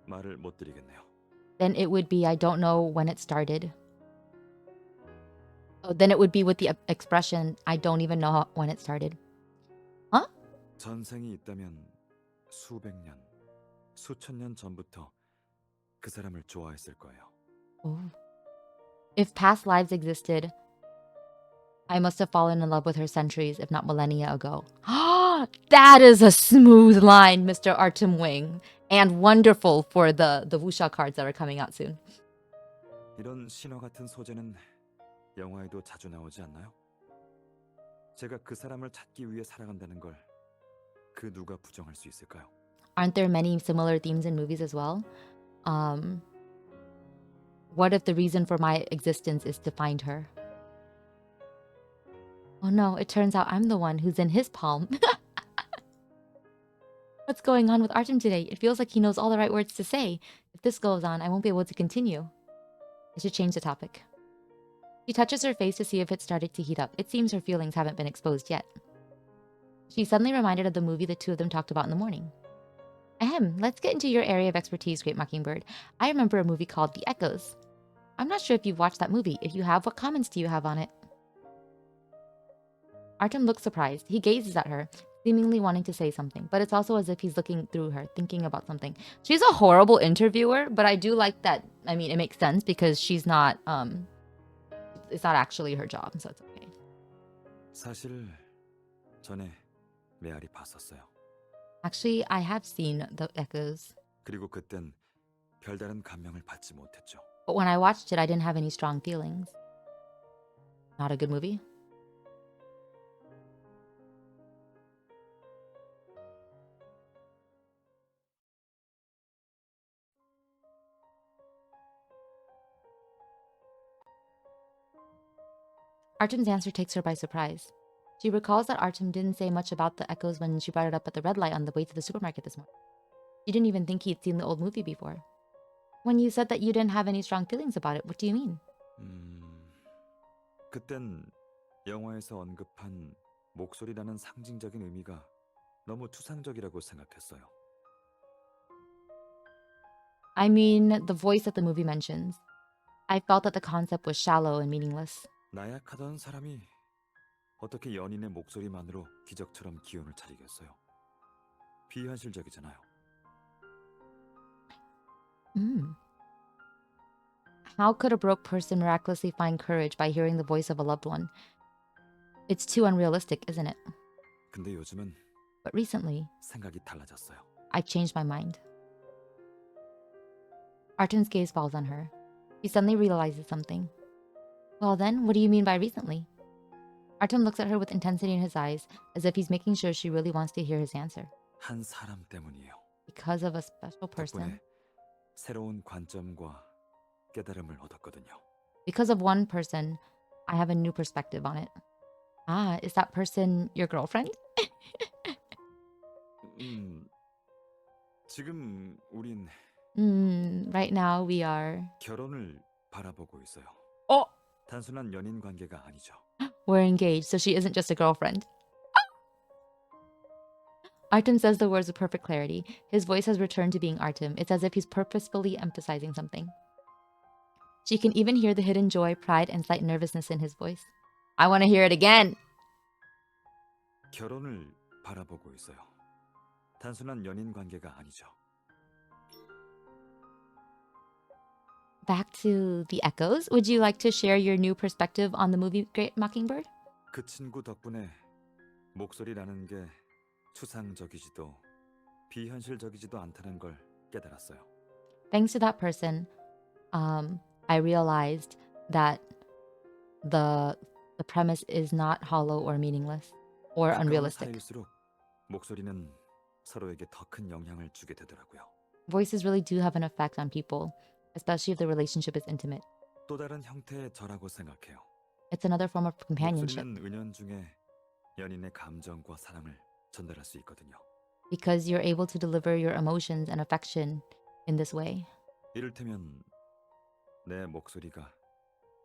말을 못 드리겠네요. Then it would be, I don't know when it started. Oh, then it would be with the expression, I don't even know when it started. Huh? 전생이 있다면 수백 년, 수천 년 전부터 그 사람을 좋아했을 거예요. Oh. If past lives existed, I must have fallen in love with her centuries, if not millennia ago. That is a smooth line, Mr. Artem Wing. And wonderful for the wuxia cards that are coming out soon. 이런 신화 같은 소재는 영화에도 자주 나오지 않나요? 제가 그 사람을 찾기 위해 살아간다는 걸 그 누가 부정할 수 있을까요? Aren't there many similar themes in movies as well? What if the reason for my existence is to find her? Oh no, it turns out I'm the one who's in his palm. What's going on with Artem today? It feels like he knows all the right words to say. If this goes on, I won't be able to continue. I should change the topic. She touches her face to see if it started to heat up. It seems her feelings haven't been exposed yet. She's suddenly reminded of the movie the two of them talked about in the morning. Ahem, let's get into your area of expertise, Great Mockingbird. I remember a movie called The Echoes. I'm not sure if you've watched that movie. If you have, what comments do you have on it? Artem looks surprised. He gazes at her, seemingly wanting to say something, but it's also as if he's looking through her, thinking about something. She's a horrible interviewer, but I do like that. I mean, it makes sense because she's not, it's not actually her job, so it's okay. 사실 전에 메아리 봤었어요. Actually, I have seen The Echoes, 그리고 그땐 별다른 감명을 받지 못했죠. but when I watched it, I didn't have any strong feelings. Not a good movie. Artem's answer takes her by surprise. She recalls that Artem didn't say much about The Echoes when she brought it up at the red light on the way to the supermarket this morning. She didn't even think he'd seen the old movie before. When you said that you didn't have any strong feelings about it, what do you mean? 그땐 영화에서 언급한 목소리라는 상징적인 의미가 너무 추상적이라고 생각했어요. I mean, the voice that the movie mentions. I felt that the concept was shallow and meaningless. 나약하던 사람이 어떻게 연인의 목소리만으로 기적처럼 기운을 차리겠어요? 비현실적이잖아요. How could a broke person miraculously find courage by hearing the voice of a loved one? It's too unrealistic, isn't it? 근데 요즘은 But recently, 생각이 달라졌어요. I changed my mind. Artem's gaze falls on her. He suddenly realizes something. Well then, what do you mean by recently? Artem looks at her with intensity in his eyes, as if he's making sure she really wants to hear his answer. 한 사람 때문이에요. Because of a special person. 덕분에 새로운 관점과 깨달음을 얻었거든요. Because of one person, I have a new perspective on it. Ah, is that person your girlfriend? 지금 우린 Right now we are... 결혼을 바라보고 있어요. Oh! 단순한 연인 관계가 아니죠. We're engaged, so she isn't just a girlfriend. Artem says the words with perfect clarity. His voice has returned to being Artem. It's as if he's purposefully emphasizing something. She can even hear the hidden joy, pride, and slight nervousness in his voice. I want to hear it again. 결혼을 바라보고 있어요. 단순한 연인 관계가 아니죠. Back to The Echoes. Would you like to share your new perspective on the movie Great Mockingbird? 그 친구 덕분에 목소리라는 게 추상적이지도 비현실적이지도 않다는 걸 깨달았어요. Thanks to that person, I realized that the premise is not hollow or meaningless or unrealistic. 사이일수록 목소리는 서로에게 더 큰 영향을 주게 되더라고요. Voices really do have an effect on people, especially if the relationship is intimate. 또 다른 형태의 저라고 생각해요. It's another form of companionship 목소리는 은연중에 연인의 감정과 사랑을 전달할 수 있거든요. because you're able to deliver your emotions and affection in this way. 이를테면 내 목소리가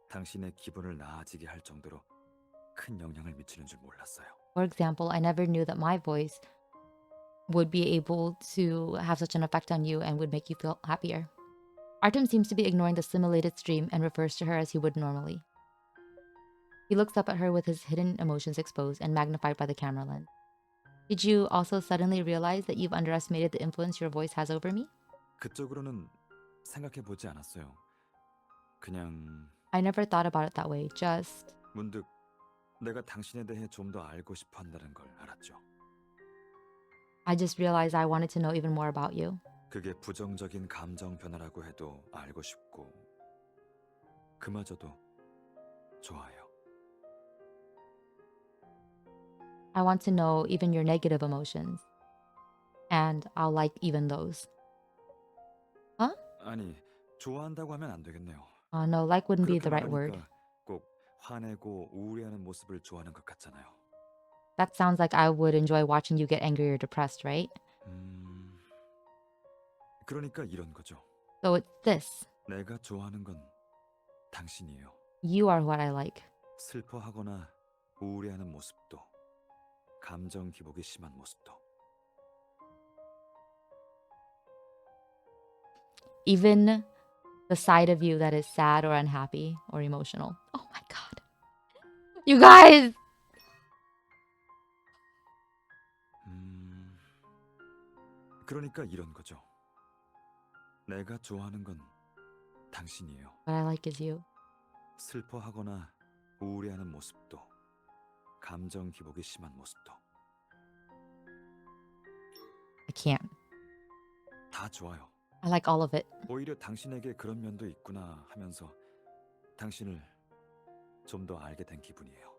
당신의 기분을 나아지게 할 정도로 큰 영향을 미치는 줄 몰랐어요. For example, I never knew that my voice would be able to have such an effect on you and would make you feel happier. Artem seems to be ignoring the simulated stream and refers to her as he would normally. He looks up at her with his hidden emotions exposed and magnified by the camera lens. Did you also suddenly realize that you've underestimated the influence your voice has over me? 그쪽으로는 생각해 보지 않았어요. 그냥 I never thought about it that way, just... 문득 내가 당신에 대해 좀 더 알고 싶어 한다는 걸 알았죠. I just realized I wanted to know even more about you. 그게 부정적인 감정 변화라고 해도 알고 싶고 그마저도 좋아요. I want to know even your negative emotions. And I'll like even those. 아니, 좋아한다고 하면 안 되겠네요. No, like wouldn't be 그렇게 the right word. 말하니까 꼭 화내고 우울해하는 모습을 좋아하는 것 같잖아요. That sounds like I would enjoy watching you get angry or depressed, right? 그러니까 이런 거죠. So it's this. 내가 좋아하는 건 당신이에요. You are what I like. 슬퍼하거나 우울해하는 모습도, 감정 기복이 심한 모습도. Even the side of you that is sad or unhappy or emotional. Oh my god. You guys! 그러니까 이런 거죠. 내가 좋아하는 건 당신이에요. What I like is you. 슬퍼하거나 우울해하는 모습도, 감정 기복이 심한 모습도. I can't. 다 좋아요. I like all of it. 오히려 당신에게 그런 면도 있구나 하면서 당신을 좀 더 알게 된 기분이에요.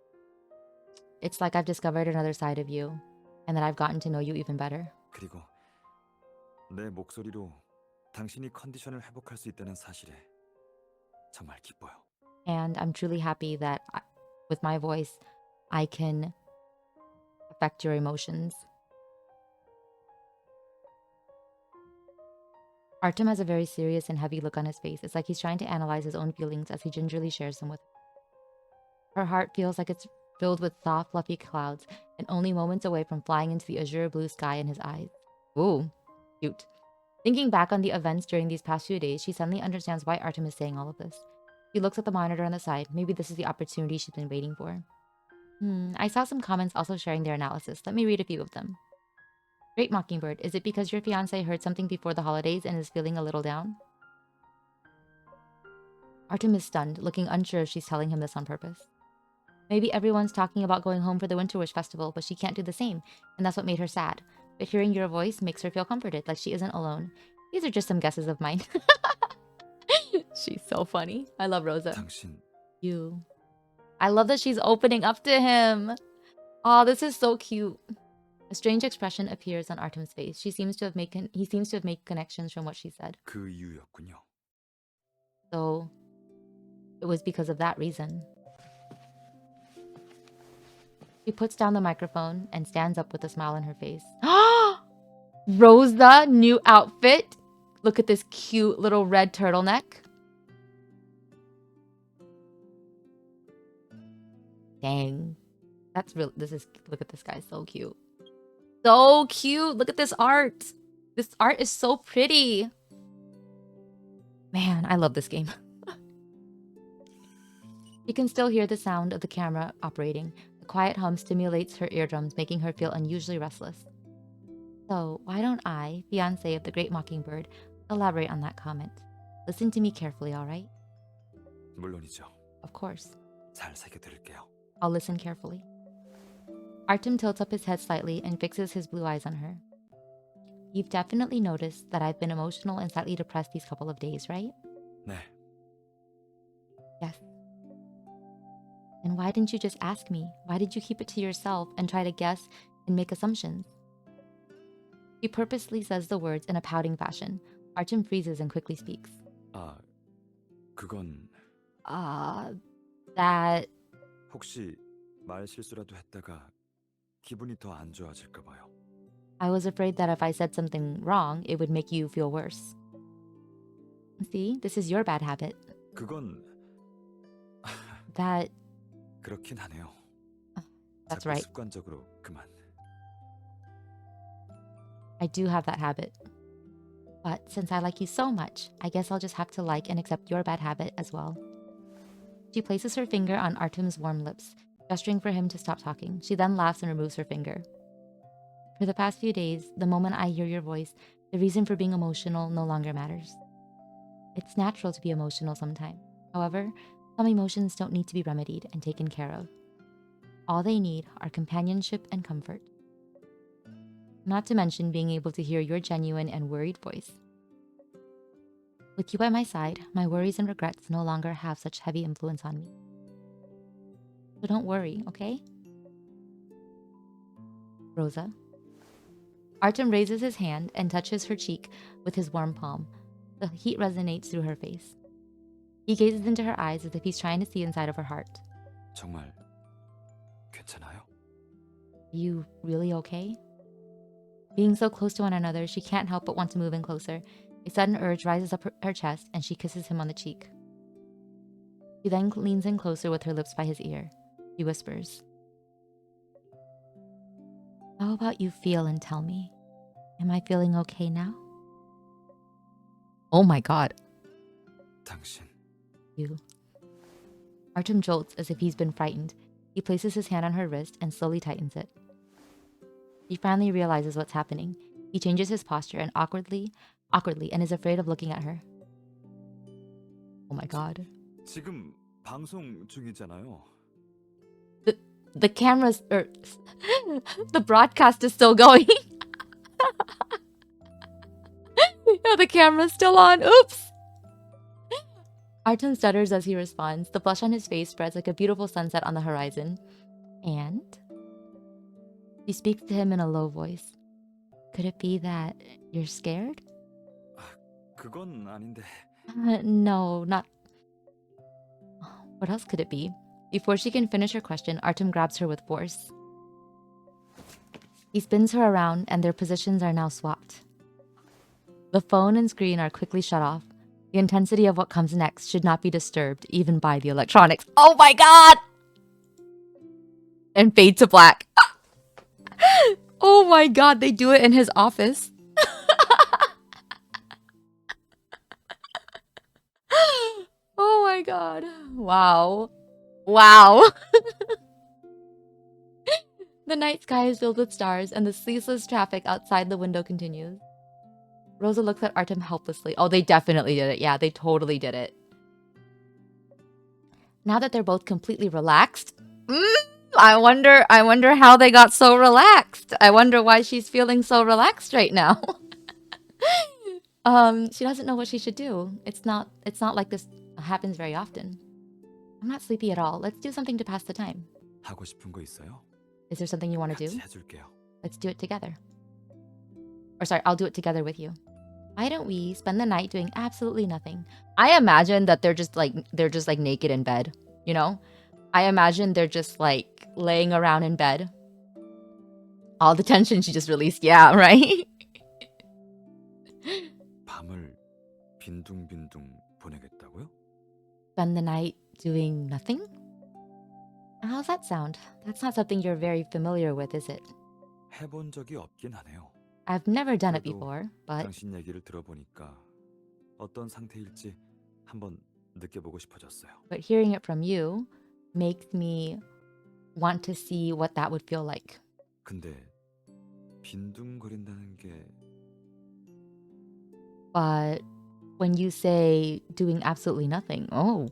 It's like I've discovered another side of you and that I've gotten to know you even better. 그리고 내 목소리로 당신이 컨디션을 회복할 수 있다는 사실에 정말 기뻐요. And I'm truly happy that with my voice, I can affect your emotions. Artem has a very serious and heavy look on his face. It's like he's trying to analyze his own feelings as he gingerly shares them with her. Her heart feels like it's filled with soft, fluffy clouds and only moments away from flying into the azure blue sky in his eyes. Ooh, cute. Thinking back on the events during these past few days, she suddenly understands why Artem is saying all of this. She looks at the monitor on the side. Maybe this is the opportunity she's been waiting for. I saw some comments also sharing their analysis. Let me read a few of them. Great Mockingbird, is it because your fiance heard something before the holidays and is feeling a little down? Artem is stunned, looking unsure if she's telling him this on purpose. Maybe everyone's talking about going home for the Winter Wish Festival, but she can't do the same, and that's what made her sad. But hearing your voice makes her feel comforted, like she isn't alone. These are just some guesses of mine. She's so funny. I love Rosa. 당신 You. I love that she's opening up to him. Oh, this is so cute. A strange expression appears on Artem's face. He seems to have made connections from what she said. 그 이유였군요. So it was because of that reason. She puts down the microphone and stands up with a smile on her face. Rosa, new outfit. Look at this cute little red turtleneck. Dang. That's real. Look at this guy. So cute. So cute. Look at this art. This art is so pretty. Man, I love this game. You can still hear the sound of the camera operating. The quiet hum stimulates her eardrums, making her feel unusually restless. So, why don't I, fiancé of the Great Mockingbird, elaborate on that comment? Listen to me carefully, all right? 물론이죠. Of course. 잘 새겨들을게요. I'll listen carefully. Artem tilts up his head slightly and fixes his blue eyes on her. You've definitely noticed that I've been emotional and slightly depressed these couple of days, right? 네, Yes. And why didn't you just ask me? Why did you keep it to yourself and try to guess and make assumptions? She purposely says the words in a pouting fashion. Artem freezes and quickly speaks. 그건 That... 혹시 말 실수라도 했다가 기분이 더 안 좋아질까 봐요. I was afraid that if I said something wrong, it would make you feel worse. See, this is your bad habit. 그건 That... 그렇긴 하네요. That's 자꾸 right. 습관적으로 그만. I do have that habit. But since I like you so much, I guess I'll just have to like and accept your bad habit as well. She places her finger on Artem's warm lips, gesturing for him to stop talking. She then laughs and removes her finger. For the past few days, the moment I hear your voice, the reason for being emotional no longer matters. It's natural to be emotional sometimes. However, some emotions don't need to be remedied and taken care of. All they need are companionship and comfort. Not to mention being able to hear your genuine and worried voice. With you by my side, my worries and regrets no longer have such heavy influence on me. So don't worry, okay? Rosa. Artem raises his hand and touches her cheek with his warm palm. The heat resonates through her face. He gazes into her eyes as if he's trying to see inside of her heart. 정말 괜찮아요? You really okay? Being so close to one another, she can't help but want to move in closer. A sudden urge rises up her chest, and she kisses him on the cheek. She then leans in closer with her lips by his ear. She whispers, "How about you feel and tell me? Am I feeling okay now?" Oh my god. 당신, You. Artem jolts as if he's been frightened. He places his hand on her wrist and slowly tightens it. He finally realizes what's happening. He changes his posture and awkwardly, and is afraid of looking at her. Oh my god. 지금 방송 중이잖아요. The cameras the broadcast is still going. Yeah, the camera's still on. Oops. Artem stutters as he responds. The blush on his face spreads like a beautiful sunset on the horizon. And she speaks to him in a low voice. Could it be that you're scared? 그건 아닌데. No, not. What else could it be? Before she can finish her question, Artem grabs her with force. He spins her around, and their positions are now swapped. The phone and screen are quickly shut off. The intensity of what comes next should not be disturbed, even by the electronics. Oh my god! And fade to black. Oh my god, they do it in his office. Oh my god. Wow. Wow. The night sky is filled with stars, and the ceaseless traffic outside the window continues. Rosa looks at Artem helplessly. Oh, they definitely did it. Yeah, they totally did it. Now that they're both completely relaxed, I wonder how they got so relaxed. I wonder why she's feeling so relaxed right now. She doesn't know what she should do. It's not like this happens very often. I'm not sleepy at all. Let's do something to pass the time. 하고 싶은 거 있어요? Is there something you want to 같이 do? 해줄게요. Let's do it together. Or sorry, I'll do it together with you. Why don't we spend the night doing absolutely nothing? I imagine that they're just like naked in bed, you know? I imagine they're just like laying around in bed. All the tension she just released. Yeah, right? 밤을 빈둥빈둥 보내겠다고요? Spend the night doing nothing? How's that sound? That's not something you're very familiar with, is it? 해본 적이 없긴 하네요. I've never done it 그래도 before, but 당신 얘기를 들어보니까 어떤 상태일지 한번 느껴보고 싶어졌어요. hearing it from you makes me want to see what that would feel like. 근데 빈둥거린다는 게 But when you say doing absolutely nothing, oh.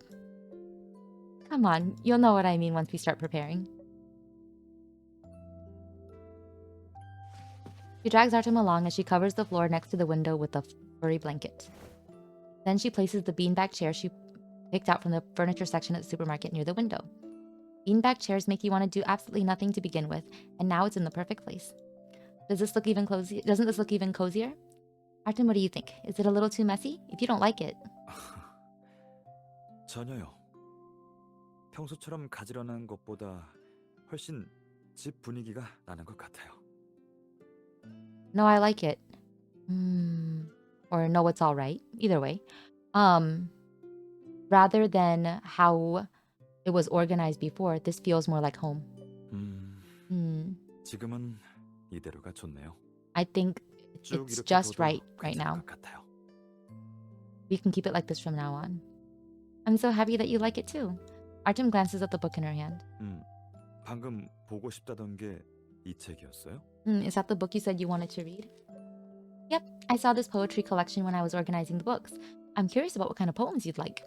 Come on, you'll know what I mean once we start preparing. She drags Artem along as she covers the floor next to the window with a furry blanket. Then she places the beanbag chair she picked out from the furniture section at the supermarket near the window. Beanbag chairs make you want to do absolutely nothing to begin with, and now it's in the perfect place. Doesn't this look even cozier? Artem, what do you think? Is it a little too messy? If you don't like it. 전혀요. 평소처럼 가지런한 것보다 훨씬 집 분위기가 나는 것 같아요. No, I like it. Or no, it's all right. Either way. Rather than how it was organized before, this feels more like home. 지금은 이대로가 좋네요. I think 쭉 it's 이렇게 just 둬도 right 괜찮을 now. 것 같아요. We can keep it like this from now on. I'm so happy that you like it too. Artem glances at the book in her hand. 방금 보고 싶다던 게 이 책이었어요? Is that the book you said you wanted to read? Yep, I saw this poetry collection when I was organizing the books. I'm curious about what kind of poems you'd like.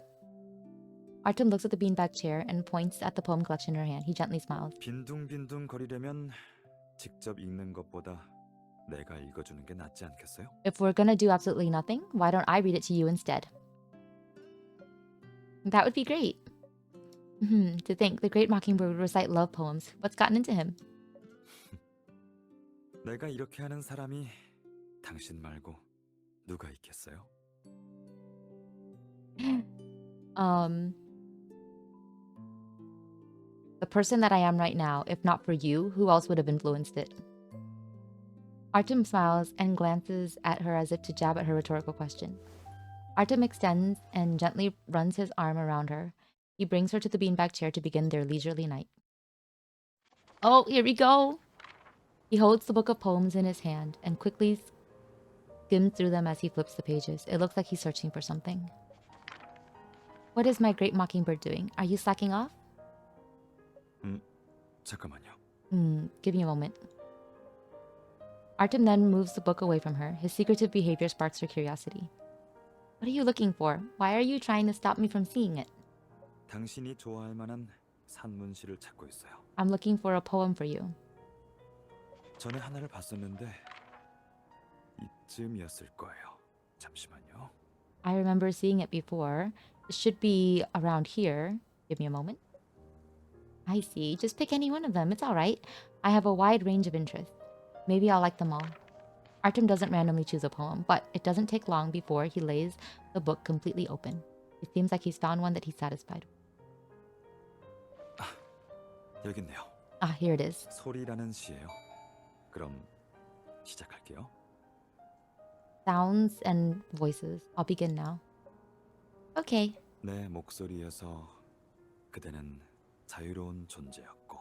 Artem looks at the beanbag chair and points at the poem collection in her hand. He gently smiles. 빈둥빈둥 거리려면 직접 읽는 것보다 내가 읽어주는 게 낫지 않겠어요? If we're gonna do absolutely nothing, why don't I read it to you instead? That would be great. To think the great Mockingbird would recite love poems. What's gotten into him? 내가 이렇게 하는 사람이 당신 말고 누가 있겠어요? The person that I am right now, if not for you, who else would have influenced it? Artem smiles and glances at her as if to jab at her rhetorical question. Artem extends and gently runs his arm around her. He brings her to the beanbag chair to begin their leisurely night. Oh, here we go! He holds the book of poems in his hand and quickly skims through them as he flips the pages. It looks like he's searching for something. What is my great mockingbird doing? Are you slacking off? 잠깐만요. Give me a moment. Artem then moves the book away from her. His secretive behavior sparks her curiosity. What are you looking for? Why are you trying to stop me from seeing it? 당신이 좋아할 만한 산문시를 찾고 있어요. I'm looking for a poem for you. 전에 하나를 봤었는데 이쯤이었을 거예요. 잠시만요. I remember seeing it before. It should be around here. Give me a moment. I see. Just pick any one of them. It's all right. I have a wide range of interests. Maybe I'll like them all. Artem doesn't randomly choose a poem, but it doesn't take long before he lays the book completely open. It seems like he's found one that he's satisfied with. 여기 있네요. Ah, here it is. 소리라는 시예요. 그럼 시작할게요. Sounds and voices. I'll begin now. Okay. 내 목소리에서 그대는 자유로운 존재였고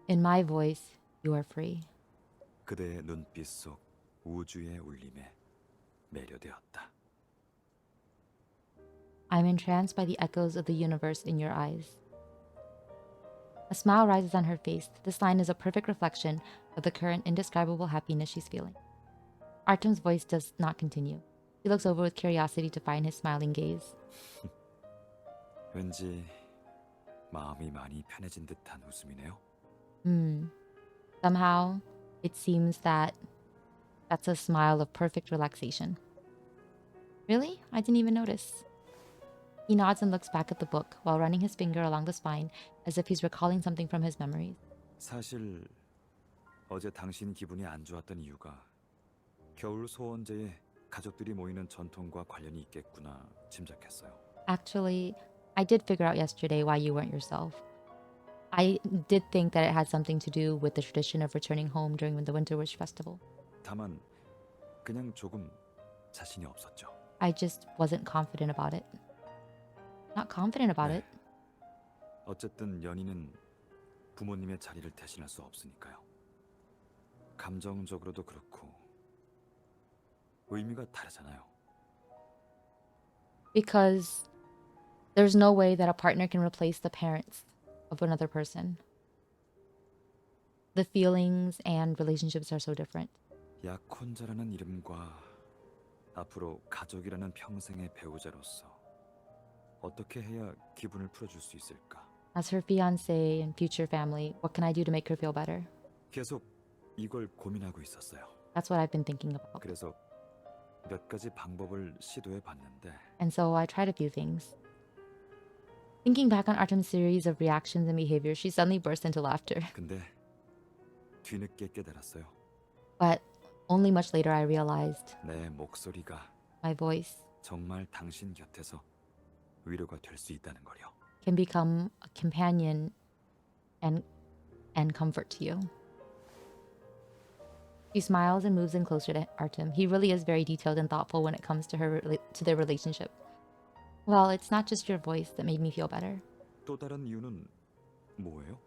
In my voice, you are free. 그대의 눈빛 속 우주의 울림에 매료되었다. I'm entranced by the echoes of the universe in your eyes. A smile rises on her face. This line is a perfect reflection of the current indescribable happiness she's feeling. Artem's voice does not continue. He looks over with curiosity to find his smiling gaze. 왠지 마음이 많이 편해진 듯한 웃음이네요. Somehow, it seems that that's a smile of perfect relaxation. Really? I didn't even notice. He nods and looks back at the book while running his finger along the spine as if he's recalling something from his memories. 사실 어제 당신 기분이 안 좋았던 이유가 겨울 소원제에 가족들이 모이는 전통과 관련이 있겠구나 짐작했어요. Actually, I did figure out yesterday why you weren't yourself. I did think that it had something to do with the tradition of returning home during the Winter Wish Festival. 다만 그냥 조금 자신이 없었죠. I just wasn't confident about it. Not confident about 네. it. 어쨌든 연인은 부모님의 자리를 대신할 수 없으니까요. 감정적으로도 그렇고 의미가 다르잖아요. Because there's no way that a partner can replace the parents of another person. The feelings and relationships are so different. 약혼자라는 이름과 앞으로 가족이라는 평생의 배우자로서 어떻게 해야 기분을 풀어줄 수 있을까? As her fiancé and future family, what can I do to make her feel better? 계속 이걸 고민하고 있었어요. That's what I've been thinking about. 그래서 몇 가지 방법을 시도해 봤는데 And so I tried a few things. Thinking back on Artem's series of reactions and behaviors, she suddenly burst into laughter. 근데 뒤늦게 깨달았어요. But only much later I realized 내 목소리가 my voice 정말 당신 곁에서 위로가 될 수 있다는 걸요. can become a companion and comfort to you. She smiles and moves in closer to Artem. He really is very detailed and thoughtful when it comes to to their relationship. Well, it's not just your voice that made me feel better. 또 다른 이유는 뭐예요?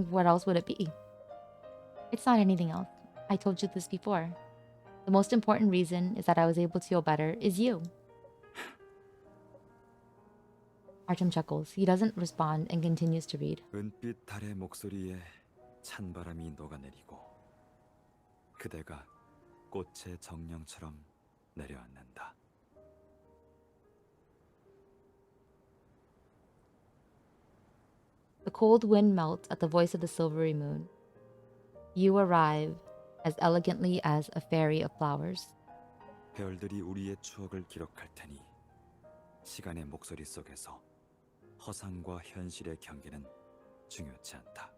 What else would it be? It's not anything else. I told you this before. The most important reason is that I was able to feel better is you. Artem chuckles. He doesn't respond and continues to read. 은빛 달의 목소리에 찬바람이 녹아내리고 그대가 꽃의 정령처럼 내려앉는다. The cold wind melts at the voice of the silvery moon. You arrive as elegantly as a fairy of flowers. 별들이 우리의 추억을 기록할 테니 시간의 목소리 속에서 허상과 현실의 경계는 중요치 않다.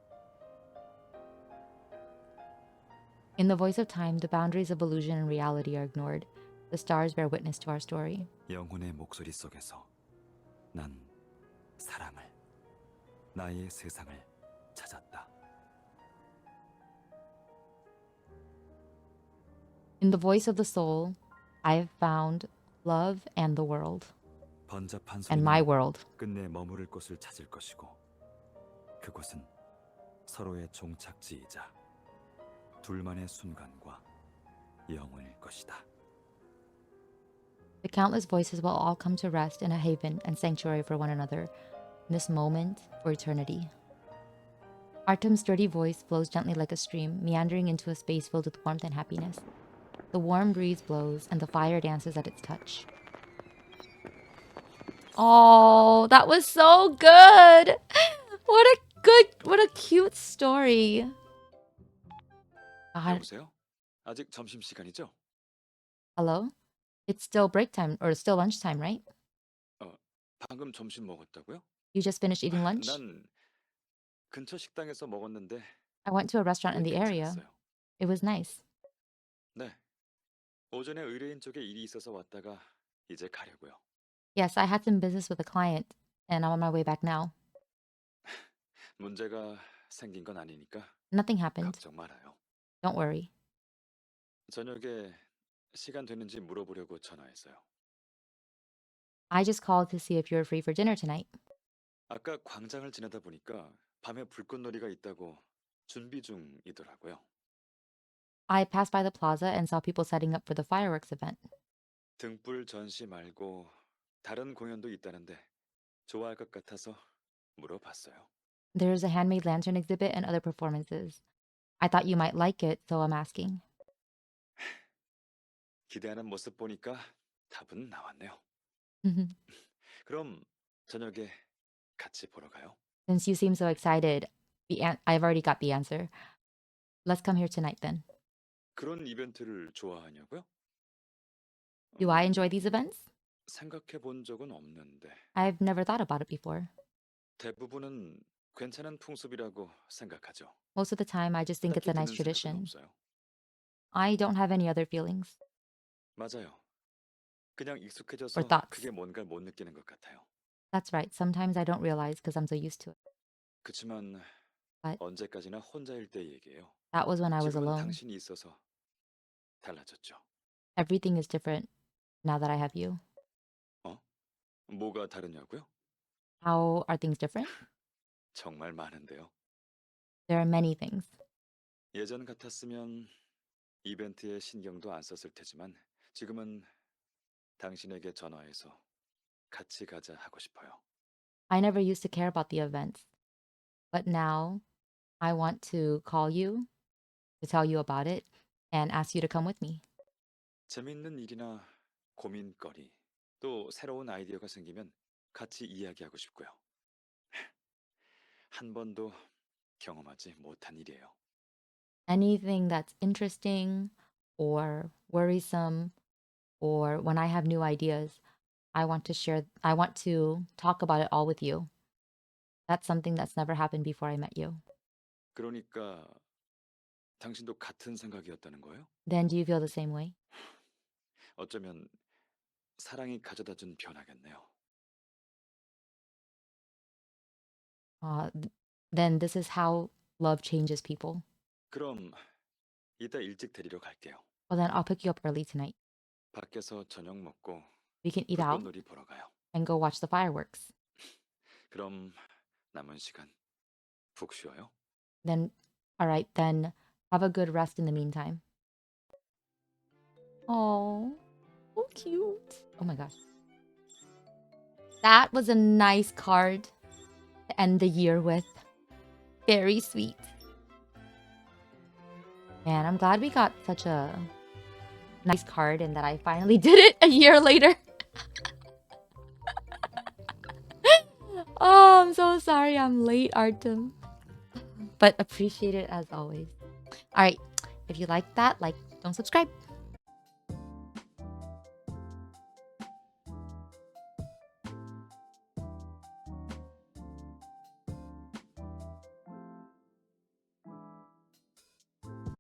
In the voice of time, the boundaries of illusion and reality are ignored. The stars bear witness to our story. 영혼의 목소리 속에서 난 사랑을, 나의 세상을 찾았다. In the voice of the soul, I have found love and the world. 번잡한 And my 소리는 world. 끝내 머무를 곳을 찾을 것이고 그곳은 서로의 종착지이자 둘만의 순간과 영혼일 것이다. The countless voices will all come to rest in a haven and sanctuary for one another, in this moment for eternity. Artem's sturdy voice flows gently like a stream, meandering into a space filled with warmth and happiness. The warm breeze blows, and the fire dances at its touch. Oh, that was so good! What a cute story. God, 여보세요? 아직 점심 시간이죠? hello? It's still break time, or still lunchtime, right? 방금 점심 먹었다고요? You just finished eating lunch? 난 근처 식당에서 먹었는데 I went to a restaurant in 꽤 the area. 괜찮았어요. It was nice. 네. 오전에 의뢰인 쪽에 일이 있어서 왔다가 이제 가려고요. Yes, I had some business with a client, and I'm on my way back now. 문제가 생긴 건 아니니까 Nothing happened. 걱정 말아요. Don't worry. 저녁에 시간 되는지 물어보려고 전화했어요. I just called to see if you're free for dinner tonight. 아까 광장을 지나다 보니까 밤에 불꽃놀이가 있다고 준비 중이더라고요. I passed by the plaza and saw people setting up for the fireworks event. 등불 전시 말고 다른 공연도 있다는데 좋아할 것 같아서 물어봤어요. There's a handmade lantern exhibit and other performances. I thought you might like it, so I'm asking. 기대하는 모습 보니까 답은 나왔네요. 그럼 저녁에 같이 보러 가요. Since you seem so excited, I've already got the answer. Let's come here tonight then. 그런 이벤트를 좋아하냐고요? Do I enjoy these events? 생각해 본 적은 없는데 I've never thought about it before. 대부분은 괜찮은 풍습이라고 생각하죠. Most of the time, I just think it's 딱히 a nice 드는 생각은 tradition. 없어요. I don't have any other feelings 맞아요. 그냥 or 익숙해져서 thoughts. 그게 뭔가를 못 느끼는 것 같아요. That's right. Sometimes I don't realize because I'm so used to it. 그치만 But 언제까지나 혼자일 때 얘기예요. that was when I was 지금은 alone. 당신이 있어서 달라졌죠. Everything is different now that I have you. 뭐가 다르냐고요? How are things different? 정말 많은데요. There are many things. 예전 같았으면 이벤트에 신경도 안 썼을 테지만 지금은 당신에게 전화해서 같이 가자 하고 싶어요. I never used to care about the events, but now I want to call you to tell you about it and ask you to come with me. 재밌는 일이나 고민거리, 또 새로운 아이디어가 생기면 같이 이야기하고 싶고요. 한 번도 경험하지 못한 일이에요. Anything that's interesting or worrisome, or when I have new ideas, I want to talk about it all with you. That's something that's never happened before I met you. 그러니까 당신도 같은 생각이었다는 거예요? Then do you feel the same way? 어쩌면 사랑이 가져다준 변화겠네요. Then this is how love changes people. 그럼 이따 일찍 데리러 갈게요. Well, then I'll pick you up early tonight. 밖에서 저녁 먹고 We can eat out 불꽃놀이 보러 가요. and go watch the fireworks. 그럼 남은 시간 푹 쉬어요. Then, all right, then have a good rest in the meantime. Oh, so cute. Oh my gosh. That was a nice card to end the year with. Very sweet. Man, I'm glad we got such a nice card and that I finally did it a year later. Oh, I'm so sorry I'm late, Artem. But appreciate it as always. All right, if you like that, don't subscribe.